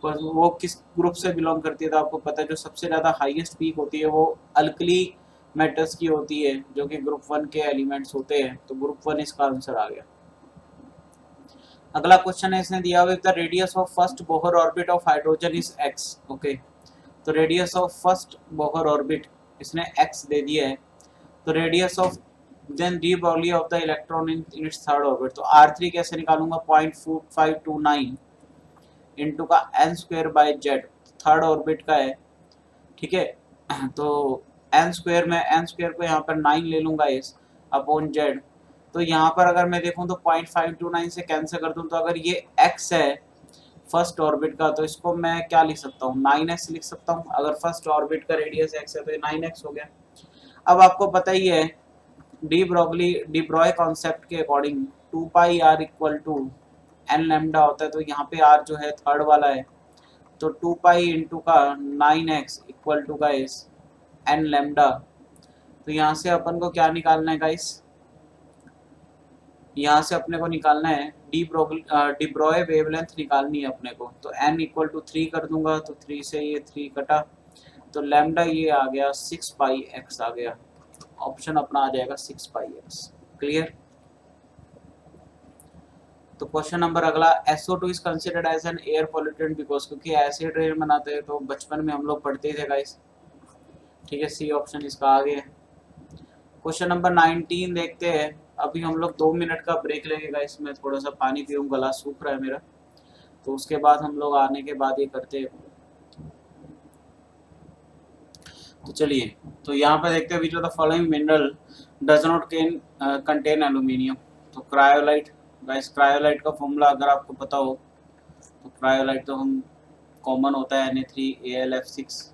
[SPEAKER 1] वो किस ग्रुप से बिलोंग करती है, तो आपको पता है जो सबसे ज़्यादा हाईएस्ट पीक होती है वो अल्कली मेटल्स की होती है, जो कि ग्रुप 1 के एलिमेंट्स होते हैं। तो ग्रुप 1 इसका आंसर आ गया। अगला क्वेश्चन है, इसने दिया हुआ the radius of first Bohr orbit of hydrogen is x, okay. तो radius of first Bohr orbit इसने एक्स दे दिया है। तो radius of then de Broglie of the electron in its third orbit, तो R3 कैसे निकालूंगा, 0.4529 इंटू का n square by z, third orbit का है, ठीक है। तो एन स्क्वायर में एन स्क्वायर को यहाँ पर 9 ले लूंगा इस अपॉन जेड। तो यहाँ पर अगर मैं देखूँ तो 0.529 से कैंसिल कर दूँ, तो अगर ये x है फर्स्ट ऑर्बिट का, तो इसको मैं क्या लिख सकता हूँ, 9x लिख सकता हूँ। अगर फर्स्ट ऑर्बिट का रेडियस x है तो ये 9x हो गया। अब आपको पता ही है डी ब्रॉय कॉन्सेप्ट के according 2 pi r equal to n lambda होता है, तो यहाँ पे r जो है थर्ड वाला है, तो 2 पाई इंटू का 9x equal to guys n lambda. तो यहाँ से अपन को क्या निकालना है गाइस, यहाँ से अपने को निकालना है डी ब्रॉय वेवलेंथ निकालनी है अपने को। तो n इक्वल टू 3 कर दूंगा, तो 3 से ये 3 कटा, तो लैम्डा ये आ गया 6 पाई x आ गया। ऑप्शन अपना आ जाएगा 6 पाई x। क्लियर। तो क्वेश्चन नंबर अगला, SO2 is considered as an air pollutant because, क्योंकि एसिड रेन बनाते हैं, तो बचपन में हम लोग पढ़ते थे गाइस, ठीक है, सी ऑप्शन इसका आ गया। क्वेश्चन नंबर 19 देखते हैं। अभी हम लोग 2 मिनट का ब्रेक लेंगे गाइस, मैं थोड़ा सा पानी पीऊँ, गला सूख रहा है मेरा, तो उसके बाद हम लोग आने के बाद ये करते हैं। तो चलिए, तो यहाँ पर देखते हैं which of the following mineral does not contain aluminium. तो क्रायोलाइट गाइस, क्रायोलाइट का फॉर्मूला अगर आपको पता हो तो क्रायोलाइट तो हम कॉमन होता है Na3Al(F6).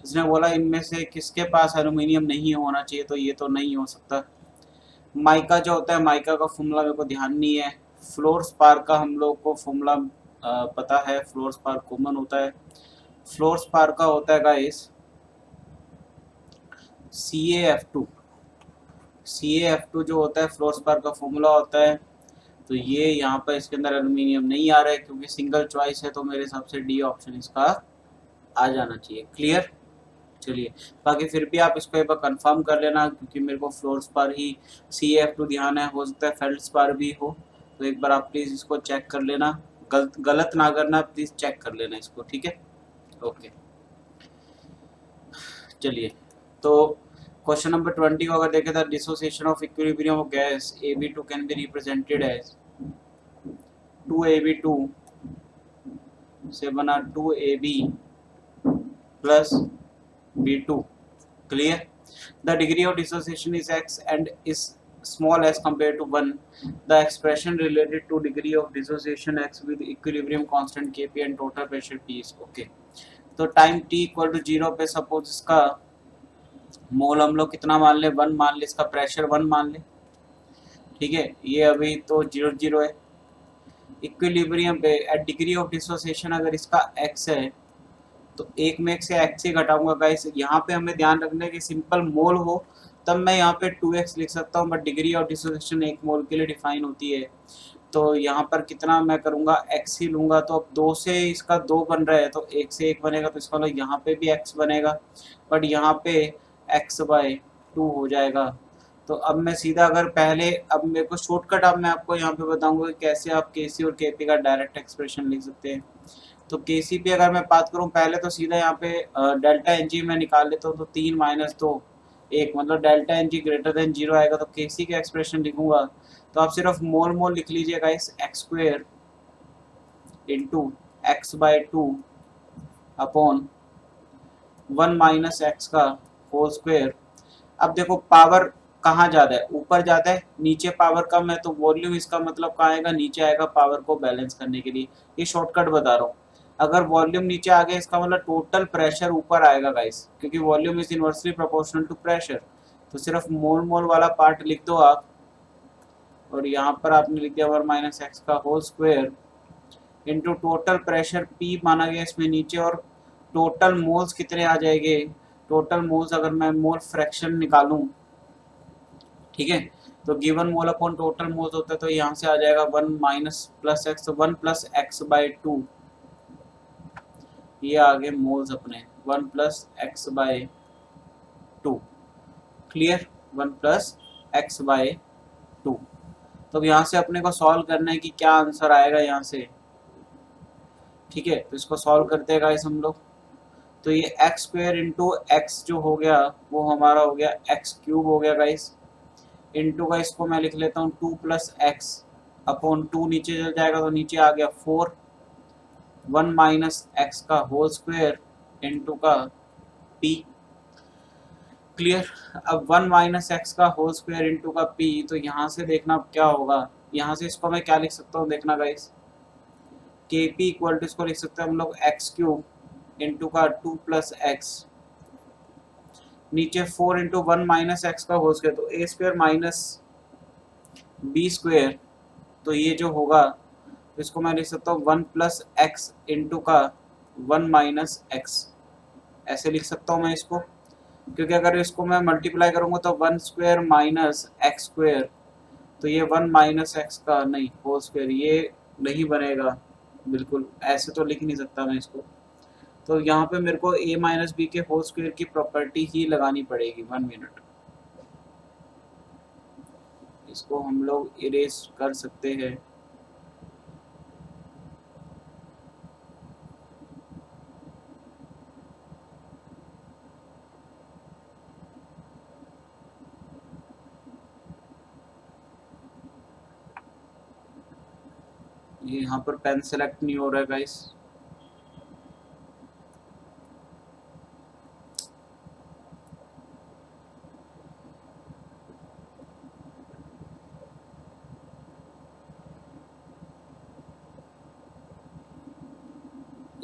[SPEAKER 1] इसने बोला इनमें से किसके पास एल्यूमिनियम नहीं होना चाहिए, तो ये तो नहीं हो सकता। माइका जो होता है, माइका का फॉर्मूला मेरे को ध्यान नहीं है। फ्लोर स्पार्क का हम लोग को फॉर्मूला पता है, फ्लोर स्पार्क कॉमन होता है। फ्लोर स्पार्क का होता है गाइस CaF2। CaF2 जो होता है फ्लोर स्पार्क का फॉर्मूला होता है। तो ये यहाँ पर इसके अंदर एल्यूमिनियम नहीं आ रहा है, क्योंकि सिंगल चॉइस है, तो मेरे हिसाब से डी ऑप्शन इसका आ जाना चाहिए। क्लियर। चलिए, बाकी फिर भी आप इसको एक बार कंफर्म कर लेना, क्योंकि मेरे को फ्लोर्स पर ही CaF2 ध्यान है, हो सकता है फेल्ड्स पर भी हो, तो एक बार आप प्लीज़ इसको चेक कर लेना, गलत ना करना, प्लीज़ चेक कर लेना इसको, ठीक है, ओके। चलिए, तो क्वेश्चन नंबर 20 को अगर देखें तो dissociation of equilibrium of gas Ab2 can be represented as 2Ab2 से बना 2Ab plus B2। Clear. The degree of dissociation is x and is small as compared to 1. The expression related to degree of dissociation x with equilibrium constant Kp and total pressure P is okay. तो टाइम t इक्वल टू 0 पे सपोज इसका मोल हम लोग कितना मान ले, 1 मान ले, इसका प्रेशर 1 मान ले, ठीक है। ये अभी तो 0 है। इक्विलिब्रियम पे एट डिग्री ऑफ डिसोसिएशन अगर इसका x है, तो एक में से x से घटाऊंगा गाइस। यहाँ पे हमें ध्यान रखना है कि सिंपल मोल हो तब मैं यहाँ पे 2x लिख सकता हूँ, बट डिग्री ऑफ डिसोसिएशन 1 मोल के लिए डिफाइन होती है। तो यहाँ पर कितना मैं करूँगा, x ही लूँगा। तो अब 2 से इसका 2 बन रहा है, तो 1 से 1 बनेगा, तो इसका मतलब यहाँ पे भी x बनेगा, बट यहाँ पे x/2 हो जाएगा। तो अब मैं सीधा अगर पहले, अब मेरे को शॉर्टकट अब मैं आपको यहाँ पे बताऊँगा कि कैसे आप Kc और Kp का डायरेक्ट एक्सप्रेशन लिख सकते हैं। तो Kcp अगर मैं बात करूँ पहले, तो सीधा यहाँ पे डेल्टा Ng मैं निकाल लेता हूँ, तो 3 - 2 1, मतलब डेल्टा Ng ग्रेटर देन 0 आएगा, तो Kc का एक्सप्रेशन लिखूंगा। तो आप सिर्फ मोल लिख लीजिएगा, इस x² into x/2 upon 1 - x का होल स्क्वायर। अब देखो पावर कहाँ ज़्यादा है, ऊपर ज़्यादा है, नीचे पावर कम है, तो वॉल्यूम इसका मतलब कहाँ आएगा, नीचे आएगा पावर को बैलेंस करने के लिए। ये शॉर्टकट बता रहा हूँ। अगर वॉल्यूम नीचे आ गया इसका मतलब टोटल प्रेशर ऊपर आएगा गाइस, क्योंकि volume is inversely proportional to pressure. तो सिर्फ मोल मोल वाला पार्ट लिख दो आप, और यहाँ पर आपने लिख दिया 1 माइनस एक्स का whole square into total pressure p माना गया इसमें नीचे, और टोटल मोल्स कितने आ जाएंगे, टोटल मोल्स अगर मैं मोल फ्रैक्शन निकालूं, ठीक है, तो given mole upon total moles होता है, तो यहाँ से आ जाएगा 1 माइनस प्लस एक्स, तो 1 प्लस एक्स बाई 2, ये आगे मोल्स अपने 1 plus x by 2। Clear, 1 plus x by 2। तो अब यहाँ से अपने को सॉल्व करना है कि क्या आंसर आएगा यहाँ से, ठीक है। तो इसको सॉल्व करते हैं गाइस हम लोग। तो ये एक्स स्क्वायर इंटू एक्स जो हो गया वो हमारा हो गया एक्स क्यूब हो गया गाइस, इंटू का इसको मैं लिख लेता हूँ 2 प्लस एक्स अपॉन 2, नीचे चल जाएगा तो नीचे आ गया 4, 1 माइनस एक्स का होल स्क्वायर इंटू का पी। क्लियर। अब 1 माइनस एक्स का होल स्क्वायर इंटू का पी, तो यहाँ से देखना क्या होगा, यहाँ से इसको मैं क्या लिख सकता हूँ, देखना गाइस, के पी इक्वल टू इसको लिख सकते हैं हम लोग एक्स क्यूब इंटू का 2 प्लस एक्स, नीचे 4 इंटू 1 माइनस एक्स का होल स्क्वायर, तो ए स्क्वायर माइनस बी स्क्वायर, तो ये जो होगा तो इसको मैं लिख सकता हूँ 1 प्लस एक्स इंटू का 1 माइनस एक्स, ऐसे लिख सकता हूँ मैं इसको, क्योंकि अगर इसको मैं मल्टीप्लाई करूँगा तो 1 स्क्वायर माइनस एक्स स्क्वायर, तो ये 1 माइनस एक्स का नहीं होल स्क्वायर, ये नहीं बनेगा, बिल्कुल ऐसे तो लिख नहीं सकता मैं इसको। तो यहाँ पे मेरे को a माइनस बी के होल स्क्वायर की प्रॉपर्टी ही लगानी पड़ेगी। 1 मिनट, इसको हम लोग इरेज कर सकते हैं। ये यहाँ पर पेन सेलेक्ट नहीं हो रहा है गाइस,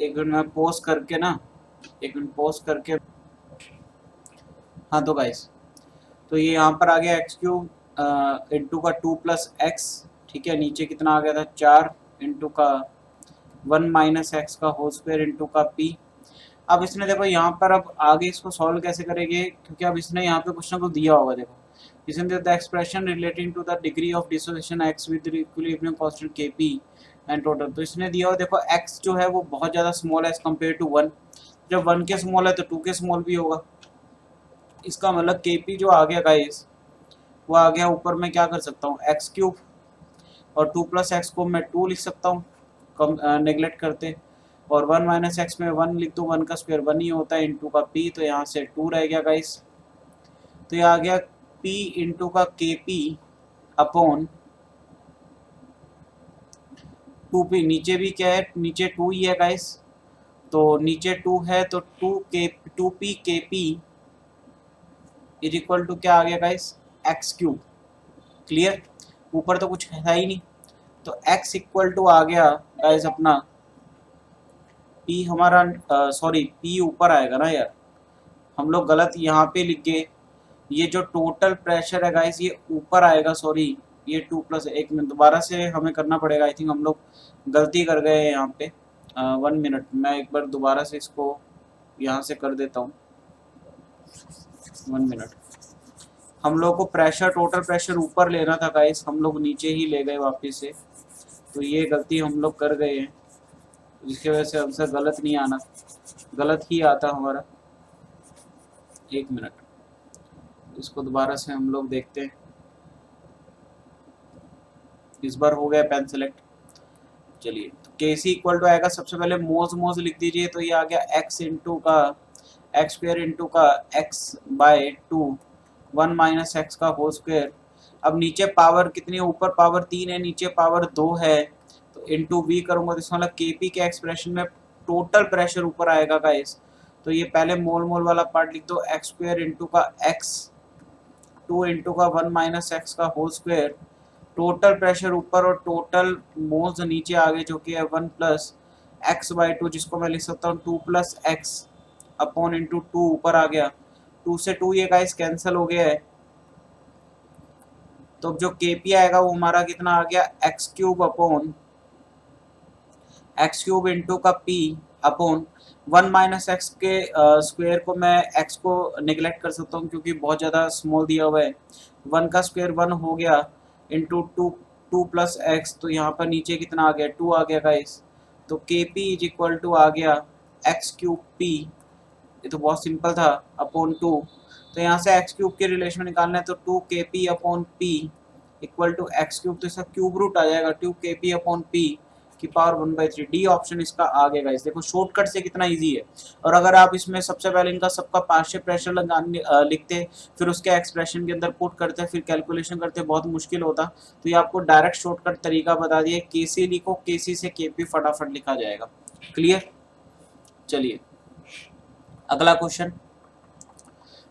[SPEAKER 1] एक मिनट मैं पोस्ट करके ना, एक मिनट पोस्ट करके। हाँ तो गाइस, तो ये यहाँ पर आ गया एक्स क्यूब इंटू का 2 प्लस एक्स, ठीक है, नीचे कितना आ गया था 4 इंटू का 1 माइनस एक्स का होल स्क्वायर इंटू का पी। अब इसने देखो यहाँ पर, अब आगे इसको सॉल्व कैसे करेंगे, क्योंकि अब इसने यहाँ पे कुछ ना कुछ दिया होगा। देखो इसने दिया the expression relating to the degree of dissociation x with equilibrium constant K p and total. तो इसने दिया हो, देखो एक्स जो है वो बहुत ज़्यादा स्मॉल है एज कम्पेयर टू 1, जब 1 के स्मॉल है तो 2 के स्मॉल भी होगा। इसका मतलब के पी जो आ गया गाइस, वो आ गया ऊपर मैं क्या कर सकता हूँ एक्स क्यूब, और 2 प्लस एक्स को मैं 2 लिख सकता हूँ, कम नेगलेक्ट करते, और 1 माइनस एक्स में 1 लिख दो, 1 का स्क्वायर 1 ही होता है इंटू का पी, तो यहाँ से 2 रह गया गाइस। तो ये आ गया पी इंटू का के पी अपॉन 2 पी, नीचे भी क्या है, नीचे 2 ही है गाइस, तो नीचे 2 है तो 2 पी के पी इज इक्वल टू क्या आ गया गाइस, एक्स क्यूब। क्लियर, ऊपर तो कुछ है ही नहीं, तो x इक्वल टू आ गया गाइस अपना p हमारा, सॉरी p ऊपर आएगा ना यार, हम लोग गलत यहाँ पे लिख गए, ये जो टोटल प्रेशर है गाइस ये ऊपर आएगा, सॉरी ये 2 प्लस, एक मिनट दोबारा से हमें करना पड़ेगा, आई थिंक हम लोग गलती कर गए हैं यहाँ पे। 1 मिनट, मैं एक बार दोबारा से इसको यहाँ से कर देता हूँ। 1 मिनट, हम लोग को प्रेशर, टोटल प्रेशर ऊपर लेना था गाइस, हम लोग नीचे ही ले गए वापस से, तो ये गलती हम लोग कर गए हैं, जिसकी वजह से आंसर गलत नहीं आना, गलत ही आता हमारा। 1 मिनट, इसको दोबारा से हम लोग देखते हैं, इस बार हो गया पेन सेलेक्ट। चलिए, तो के सी इक्वल टू आएगा, सबसे पहले मोज लिख दीजिए, तो ये आ गया एक्स इंटू का एक्स स्क्वायर इंटू का एक्स बाय 2, 1 माइनस एक्स का होल स्क्वायर। अब नीचे पावर कितनी है, ऊपर पावर 3 है, नीचे पावर 2 है, तो इंटू वी करूँगा तो इसका मतलब के पी के एक्सप्रेशन में टोटल प्रेशर ऊपर आएगा गाइस, तो ये पहले मोल मोल वाला पार्ट लिख दो, एक्स स्क्वायर इंटू का एक्स टू इंटू का 1 माइनस एक्स का होल स्क्वायर, टोटल प्रेशर ऊपर और टोटल मोल्स नीचे आ गए, जो कि है 1 प्लस एक्स बाई टू, जिसको मैं लिख सकता हूँ 2 plus x upon into two ऊपर आ गया, 2 से 2 ये गाइस कैंसिल हो गया है। तो अब जो केपी आएगा वो हमारा कितना आ गया, x cube upon x cube into का पी अपॉन 1 माइनस एक्स के स्क्वायर को मैं एक्स को निगलेक्ट कर सकता हूँ क्योंकि बहुत ज़्यादा स्मॉल दिया हुआ है, 1 का स्क्वायर 1 हो गया इंटू टू, 2 प्लस एक्स, तो यहाँ पर नीचे कितना आ गया 2 आ गया गाइस। तो के पी इज इक्वल टू आ गया एक्स क्यूब पी, ये तो बहुत सिंपल था, अपॉन 2। तो यहाँ से एक्स क्यूब के रिलेशन में निकालना है तो 2 K p upon p equal to x cube, तो इसका क्यूब रूट आ जाएगा 2 के पी अपॉन पी की पावर 1/3। डी ऑप्शन इसका आ गया गाइस। देखो शॉर्टकट से कितना इजी है। और अगर आप इसमें सबसे पहले इनका सबका पार्शियल प्रेशर लगाने लिखते, फिर उसके एक्सप्रेशन के अंदर पुट करते, फिर कैलकुलेशन करते, बहुत मुश्किल होता। तो ये आपको डायरेक्ट शॉर्टकट तरीका बता दिया, केसी लिखो, केसी से केपी फटाफट लिखा जाएगा। क्लियर? चलिए अगला question.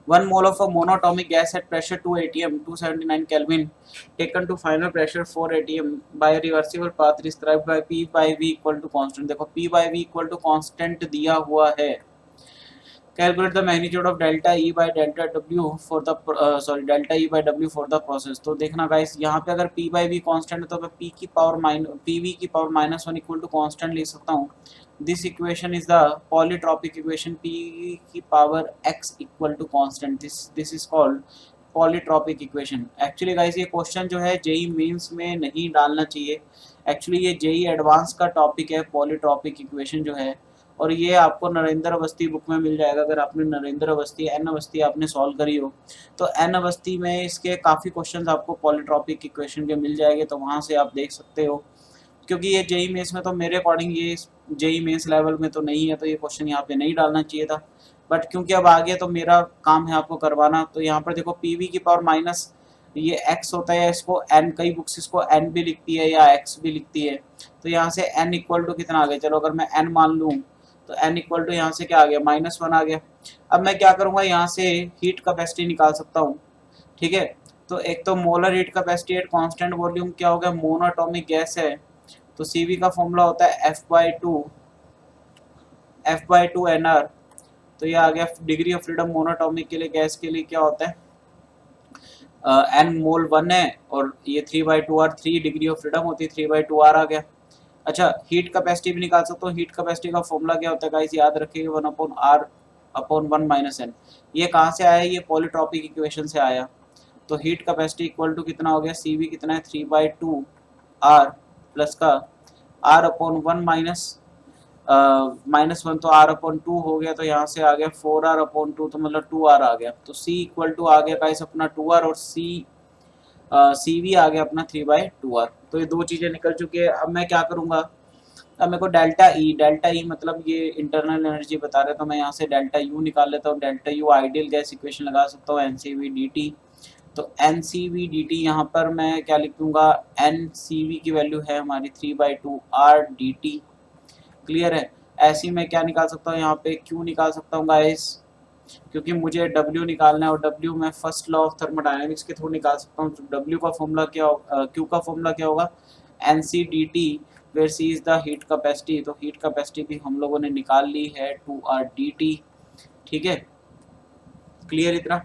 [SPEAKER 1] 1 mole of a monatomic gas at pressure 2 atm 279 Kelvin taken to final pressure 4 atm by a reversible path described by P by V equal to constant। देखो P by V equal to constant दिया हुआ है। Calculate the magnitude of delta E by delta W for the delta E by W for the process. तो देखना गाइस यहाँ पे अगर पी बाई वी कॉन्स्टेंट है तो मैं पी की पावर पी वी की पावर -1 इक्वल टू कॉन्स्टेंट लिख सकता हूँ। This equation is the polytropic equation, P की power x equal to constant, this is called polytropic equation. Actually guys ये क्वेश्चन जो है जेई मेंस में नहीं डालना चाहिए। एक्चुअली ये जेई एडवांस का टॉपिक है पॉलीट्रॉपिक इक्वेशन जो है, और ये आपको नरेंद्र अवस्थी बुक में मिल जाएगा। अगर आपने नरेंद्र अवस्थी, एन अवस्थी आपने सॉल्व करी हो तो एन अवस्थी में इसके काफ़ी क्वेश्चंस आपको पॉलीट्रॉपिक इक्वेशन के मिल जाएंगे, तो वहाँ से आप देख सकते हो। क्योंकि ये जेई मेंस में तो मेरे अकॉर्डिंग ये जेई मेंस लेवल में तो नहीं है, तो ये क्वेश्चन यहाँ पे नहीं डालना चाहिए था। बट क्योंकि अब आ गया तो मेरा काम है आपको करवाना। तो यहाँ पर देखो पी वी की पावर माइनस ये x होता है, इसको n, कई बुक्स इसको n भी लिखती है या x भी लिखती है। तो यहाँ से n इक्वल टू कितना आ गया, चलो अगर मैं n मान लूँ तो n इक्वल टू यहाँ से क्या आ गया, -1 आ गया। अब मैं क्या करूँगा, यहाँ से हीट कैपेसिटी निकाल सकता हूँ। ठीक है, तो एक तो molar heat capacity at constant volume क्या हो गया, मोनोटॉमिक गैस है तो सीवी का फॉर्मूला होता है F/2 NR। तो ये आ गया डिग्री ऑफ फ्रीडम मोनोटॉमिक के लिए, गैस के लिए क्या होता है n मोल 1 है और ये 3/2 R, 3 डिग्री ऑफ फ्रीडम होती है, 3/2 R आ गया। अच्छा हीट कैपेसिटी भी निकाल सकते हो। हीट कैपेसिटी का फॉर्मूला क्या होता है गाइस, याद रखिएगा 1/R/1 - n। ये कहाँ से आया, ये पॉलीट्रॉपिक इक्वेशन से आया। तो हीट कैपेसिटी इक्वल टू कितना हो गया, सीवी कितना है 3/2 R प्लस का R/1 -1, तो R/2 हो गया, तो यहाँ से आ गया 4R/2, तो मतलब 2R आ गया। तो C इक्वल टू आ गया गाइस अपना 2R, और सी वी आ गया अपना 3/2R। तो ये दो चीज़ें निकल चुकी है। अब मैं क्या करूँगा, अब मेरे को डेल्टा ई मतलब ये इंटरनल एनर्जी बता रहे, तो मैं यहाँ से डेल्टा यू निकाल लेता हूँ। Delta U ideal gas equation लगा सकता हूँ, NCV/dt। तो NCV/dt यहाँ पर मैं क्या लिख दूँगा, NCV की वैल्यू है हमारी 3/2R/dt। क्लियर है? ऐसे ही मैं क्या निकाल सकता हूँ, यहाँ पे Q निकाल सकता हूँ गाइस, क्योंकि मुझे W निकालना है और W मैं फर्स्ट लॉ ऑफ थर्मोडायनेमिक्स के थ्रू निकाल सकता हूँ। तो W का फॉर्मूला क्या होगा, Q का फॉर्मूला क्या होगा, NCDT, where C is the heat capacity. तो हीट कैपेसिटी भी हम लोगों ने निकाल ली है 2RDT। ठीक है, क्लियर इतना?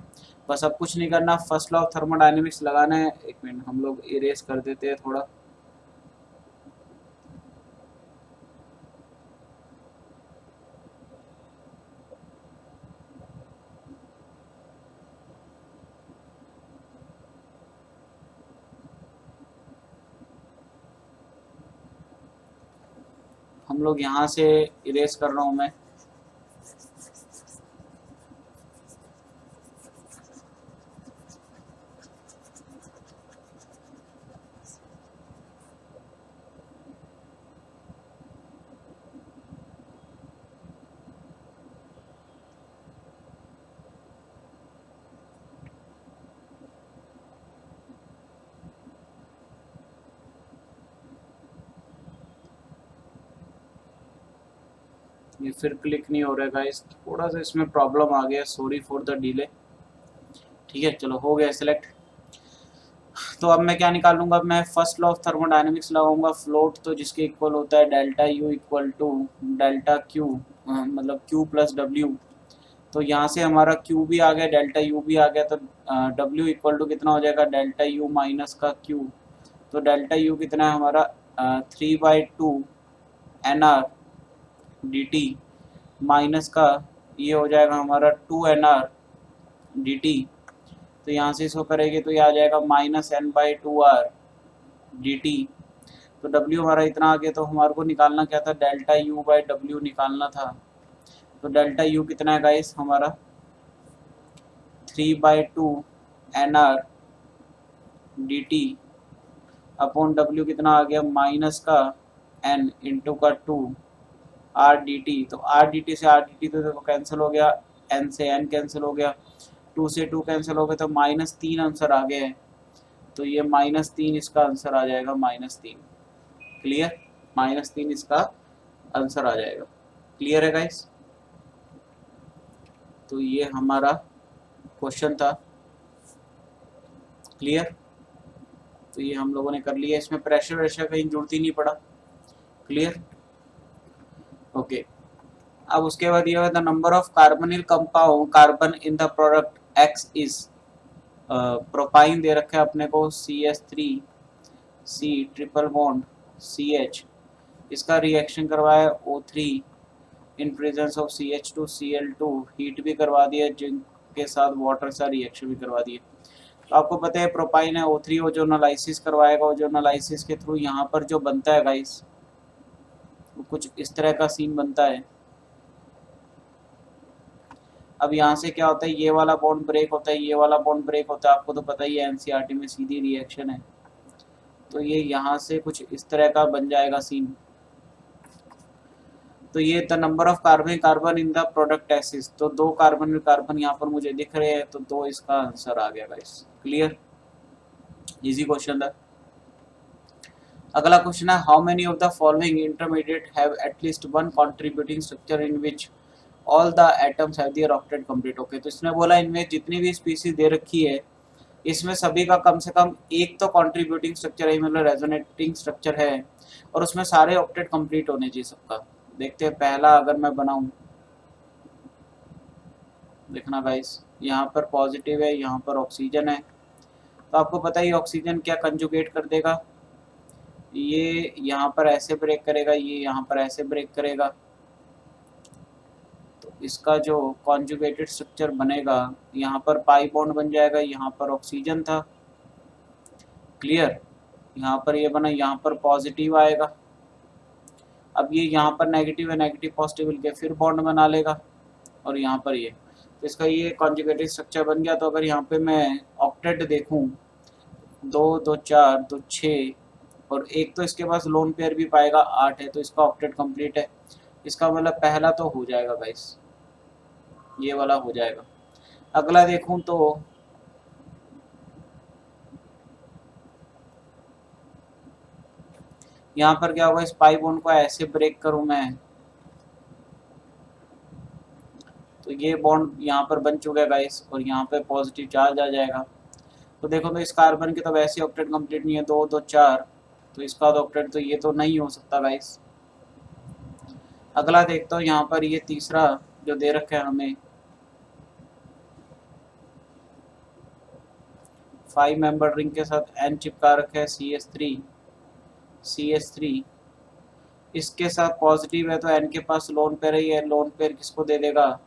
[SPEAKER 1] बस अब कुछ नहीं करना, फर्स्ट लॉ ऑफ थर्मोडायनेमिक्स लगाना है। एक मिनट हम लोग इरेज कर देते हैं थोड़ा। हम लोग यहाँ से इरेज कर रहा हूँ मैं। ये फिर क्लिक नहीं हो रहा है गाइस, थोड़ा सा इसमें प्रॉब्लम आ गया, सॉरी फॉर द डिले। ठीक है, चलो हो गया सिलेक्ट। तो अब मैं क्या निकालूंगा, मैं फर्स्ट लॉ ऑफ थर्मोडायनेमिक्स लगाऊंगा, फ्लोट तो जिसके इक्वल होता है delta U equal to delta Q, मतलब क्यू प्लस डब्ल्यू। तो यहाँ से हमारा क्यू भी आ गया, डेल्टा यू भी आ गया, तो डब्ल्यू इक्वल टू कितना हो जाएगा, डेल्टा यू माइनस का क्यू। तो डेल्टा यू कितना है हमारा 3/2 n R d T minus का ये हो जाएगा हमारा 2 NR dt। तो यहाँ से इसको करेंगे तो ये आ जाएगा -n/2r dt। तो W हमारा इतना आ गया, तो हमारे को निकालना क्या था, डेल्टा U बाई डब्ल्यू निकालना था। तो डेल्टा U कितना है गाइस हमारा 3/2 NR dt अपॉन W कितना आ गया माइनस का n इंटू का 2 R dt। तो R dt से R dt तो देखो कैंसिल हो गया, n से n कैंसिल हो गया, 2 से 2 कैंसिल हो गया, तो -3 आंसर आ गया है। तो ये -3 इसका आंसर आ जाएगा, -3। क्लियर, -3 इसका आंसर आ जाएगा। क्लियर है गाइस? तो ये हमारा क्वेश्चन था। क्लियर, तो ये हम लोगों ने कर लिया, इसमें प्रेशर वैशर कहीं जरूरत ही नहीं पड़ा। Clear, okay. अब उसके बाद ये the number of carbonyl compound carbon in the product X is, propyne दे रखा है अपने को CH3C ट्रिपल बॉन्ड CH, इसका रिएक्शन करवाया O3 in presence of CH2Cl2, heat भी करवा दिया, जिंक के साथ वाटर सा रिएक्शन भी करवा दिया। तो आपको पता है प्रोपाइन है, O3 ओजोनोलाइसिस करवाएगा, ओजोनोलाइसिस के थ्रू यहाँ पर जो बनता है गाइस वो कुछ इस तरह का सीन बनता है। अब यहाँ से क्या होता है, ये वाला बॉन्ड ब्रेक होता है, ये वाला बॉन्ड ब्रेक होता है, आपको तो पता ही है एनसीईआरटी में सीधी रिएक्शन है। तो ये यहाँ से कुछ इस तरह का बन जाएगा सीन। तो ये the number of carbon in the product एसिस, तो 2 कार्बन यहाँ पर मुझे दिख रहे हैं, तो 2 इसका आंसर आ गया गाइस। क्लियर, इजी क्वेश्चन था। अगला क्वेश्चन है, how many of the following intermediate have at least one contributing structure in which all the atoms have their octet complete. Okay, तो इसने बोला इनमें जितनी भी स्पीसीज दे रखी है इसमें सभी का कम से कम एक तो कंट्रीब्यूटिंग स्ट्रक्चर है, मतलब रेजोनेटिंग स्ट्रक्चर है, और उसमें सारे ऑक्टेट कंप्लीट होने चाहिए सबका। देखते हैं पहला अगर मैं बनाऊं, देखना गाइस यहाँ पर पॉजिटिव है, यहाँ पर ऑक्सीजन है, तो आपको पता ही ऑक्सीजन क्या कंजुगेट कर देगा, ये यहाँ पर ऐसे ब्रेक करेगा, ये यहाँ पर ऐसे ब्रेक करेगा, तो इसका जो कॉन्जुगेटेड स्ट्रक्चर बनेगा यहाँ पर पाई बॉन्ड बन जाएगा, यहाँ पर ऑक्सीजन था। क्लियर, यहाँ पर ये बना, यहाँ पर पॉजिटिव आएगा, अब ये यहाँ पर नेगेटिव है, नेगेटिव पॉजिटिव मिलके फिर बॉन्ड बना लेगा, और यहाँ पर ये, तो इसका ये कॉन्जुगेटेड स्ट्रक्चर बन गया। तो अगर यहाँ पे मैं ऑक्टेट देखूँ, 2 2 4 2 6 और एक तो इसके पास लोन पेयर भी पाएगा 8 है, तो इसका ऑक्टेट कंप्लीट है। इसका मतलब पहला तो हो जाएगा गाइस, ये वाला हो जाएगा। अगला देखूं तो यहाँ पर क्या होगा, इस पाई बॉन्ड को ऐसे ब्रेक करूं मैं, तो ये बॉन्ड यहाँ पर बन चुका है गाइस, और यहाँ पे पॉजिटिव चार्ज आ जाएगा। तो देखो तो इस कार्बन के तो वैसे ऑक्टेट कंप्लीट नहीं है, 2 2 4, तो इसका तो ऑक्टेट तो ये तो नहीं हो सकता गाइस। अगला देखता हूँ, यहाँ पर ये तीसरा जो दे रखा है हमें 5 मेंबर रिंग के साथ N चिपका रखा है CH3, इसके साथ पॉजिटिव है, तो N के पास लोन पेयर है, ये लोन पेयर किसको दे देगा,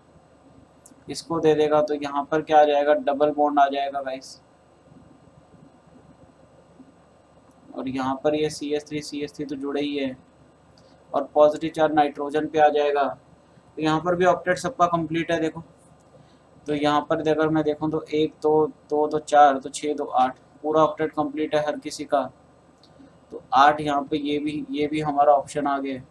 [SPEAKER 1] इसको दे देगा, तो यहाँ पर क्या आ जाएगा, डबल बॉन्ड आ जाएगा गाइस, और यहाँ पर ये CH3 तो जुड़े ही है, और पॉजिटिव चार्ज नाइट्रोजन पे आ जाएगा। तो यहाँ पर भी ऑक्टेट सबका कंप्लीट है देखो, तो यहाँ पर अगर मैं देखूँ तो 1 2 2 2 4 तो 6 2 8 पूरा ऑक्टेट कंप्लीट है हर किसी का, तो 8 यहाँ पे ये भी हमारा ऑप्शन आ गया।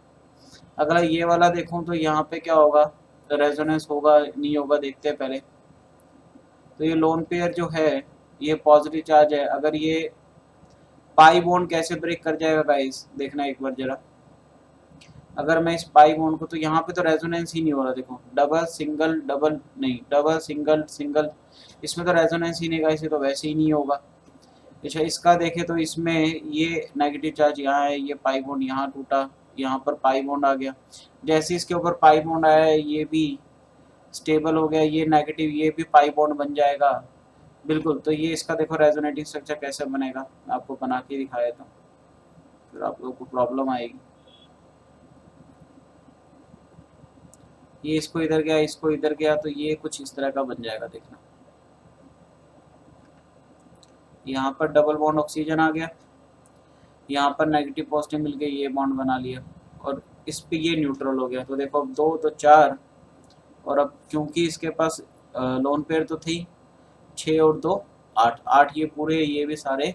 [SPEAKER 1] अगला ये वाला देखूँ तो यहाँ पे क्या होगा, रेजोनेंस होगा नहीं होगा देखते हैं पहले। तो ये लोन पेयर जो है ये पॉजिटिव चार्ज है, अगर ये पाई बॉन्ड कैसे ब्रेक कर जाएगा गाइस, देखना एक बार जरा। अगर मैं इस पाई बॉन्ड को, तो यहाँ पे तो रेजोनेंस ही नहीं हो रहा, देखो डबल सिंगल डबल नहीं, डबल सिंगल सिंगल, इसमें तो रेजोनेंस ही नहीं का, इसे तो वैसे ही नहीं होगा। अच्छा इसका देखें तो इसमें ये नेगेटिव चार्ज यहाँ है, ये पाई बॉन्ड यहाँ टूटा, यहाँ पर पाई बॉन्ड आ गया, जैसे इसके ऊपर पाई बॉन्ड आया है ये भी स्टेबल हो गया, ये नेगेटिव, ये भी पाई बॉन्ड बन जाएगा बिल्कुल। तो ये इसका देखो रेजोनेटिंग स्ट्रक्चर कैसे बनेगा, मैं आपको बना के दिखाया था, फिर आप लोगों को प्रॉब्लम आएगी। ये इसको इधर गया, इसको इधर गया, तो ये कुछ इस तरह का बन जाएगा, देखना यहाँ पर डबल बॉन्ड ऑक्सीजन आ गया, यहाँ पर नेगेटिव पॉजिटिव मिल गया, ये बॉन्ड बना लिया, और इस पे ये न्यूट्रल हो गया। तो देखो अब 2 तो 4, और अब क्योंकि इसके पास लोन पेयर तो थी 6 और 2 8, 8 ये पूरे, ये भी सारे,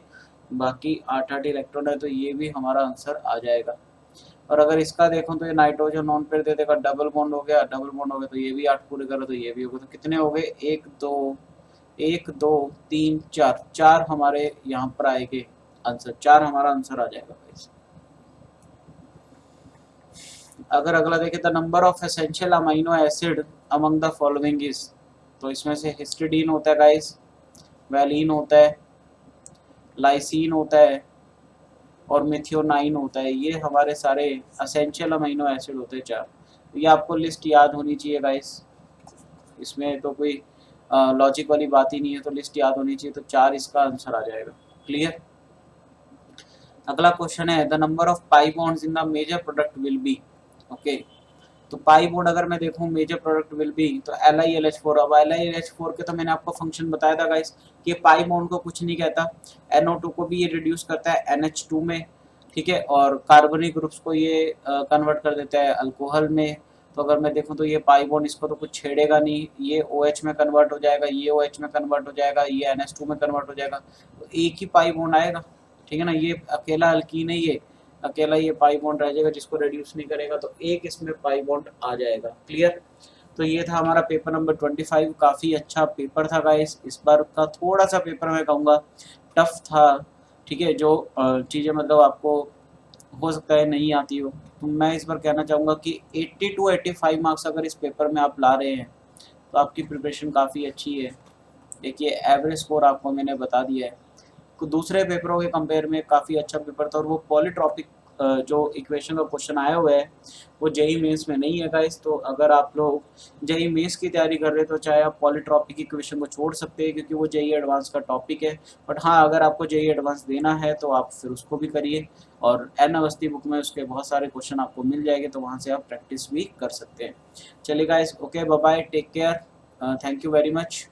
[SPEAKER 1] बाकी 8 इलेक्ट्रॉन है, तो ये भी हमारा आंसर आ जाएगा। और अगर इसका देखो तो ये नाइट्रोजन नॉन पेयर दे देगा, डबल बॉन्ड हो गया, डबल बॉन्ड हो गया, तो ये भी 8 पूरे करो, तो ये भी हो गया। तो कितने हो गए, 1 2 1 2 3 4, 4 हमारे यहाँ पर आएंगे आंसर, 4 हमारा आंसर आ जाएगा गाइस। अगर अगला देखें, the number of essential amino acid among the following is, तो इसमें से हिस्टिडीन होता है गाइस, वैलिन होता है, लाइसिन होता है, और मिथियोनाइन होता है, ये हमारे सारे असेंशियल अमीनो एसिड होते हैं 4। तो ये आपको लिस्ट याद होनी चाहिए गाइस, इसमें तो कोई लॉजिक वाली बात ही नहीं है, तो लिस्ट याद होनी चाहिए, तो 4 इसका आंसर आ जाएगा। क्लियर। अगला क्वेश्चन है, the number of pi bonds in the major product will be. Okay, तो पाई बॉन्ड अगर मैं देखूं मेजर प्रोडक्ट विल बी, तो LiLH4। अब LiLH4 के तो मैंने आपको फंक्शन बताया था गाइस कि पाई बॉन्ड को कुछ नहीं कहता, NO2 को भी ये रिड्यूस करता है NH2 में, ठीक है, और कार्बनिक ग्रुप्स को ये कन्वर्ट कर देता है अल्कोहल में। तो अगर मैं देखूं तो ये पाई बॉन्ड इसको तो कुछ छेड़ेगा नहीं, ये OH में कन्वर्ट हो जाएगा, ये OH में कन्वर्ट हो जाएगा, ये NH2 में कन्वर्ट हो जाएगा, तो एक ही पाई बॉन्ड आएगा, ठीक है ना। ये अकेला अल्कीन है, ये अकेला ये पाई बॉन्ड रह जाएगा जिसको रिड्यूस नहीं करेगा, तो एक इसमें पाई बॉन्ड आ जाएगा। क्लियर। तो ये था हमारा पेपर नंबर 25, काफ़ी अच्छा पेपर था गाइस। इस बार का थोड़ा सा पेपर मैं कहूँगा टफ था, ठीक है, जो चीज़ें मतलब आपको हो सकता है नहीं आती हो, तो मैं इस बार कहना चाहूँगा कि 80 to 85 मार्क्स अगर इस पेपर में आप ला रहे हैं तो आपकी प्रिपरेशन काफ़ी अच्छी है। देखिए एवरेज स्कोर आपको मैंने बता दिया है, दूसरे पेपरों के कंपेयर में काफ़ी अच्छा पेपर था, और वो पॉलीट्रॉपिक जो इक्वेशन का क्वेश्चन आया हुआ है वो जेई मेंस में नहीं है गाइस। तो अगर आप लोग जेई मेंस की तैयारी कर रहे हैं तो चाहे आप पॉलीट्रॉपिक इक्वेशन को छोड़ सकते हैं, क्योंकि वो जेई एडवांस का टॉपिक है। बट हाँ, अगर आपको जेई एडवांस देना है तो आप फिर उसको भी करिए, और एन अवस्थी बुक में उसके बहुत सारे क्वेश्चन आपको मिल जाएंगे, तो वहाँ से आप प्रैक्टिस भी कर सकते हैं। चलिए guys, okay, bye bye, take care, thank you very much.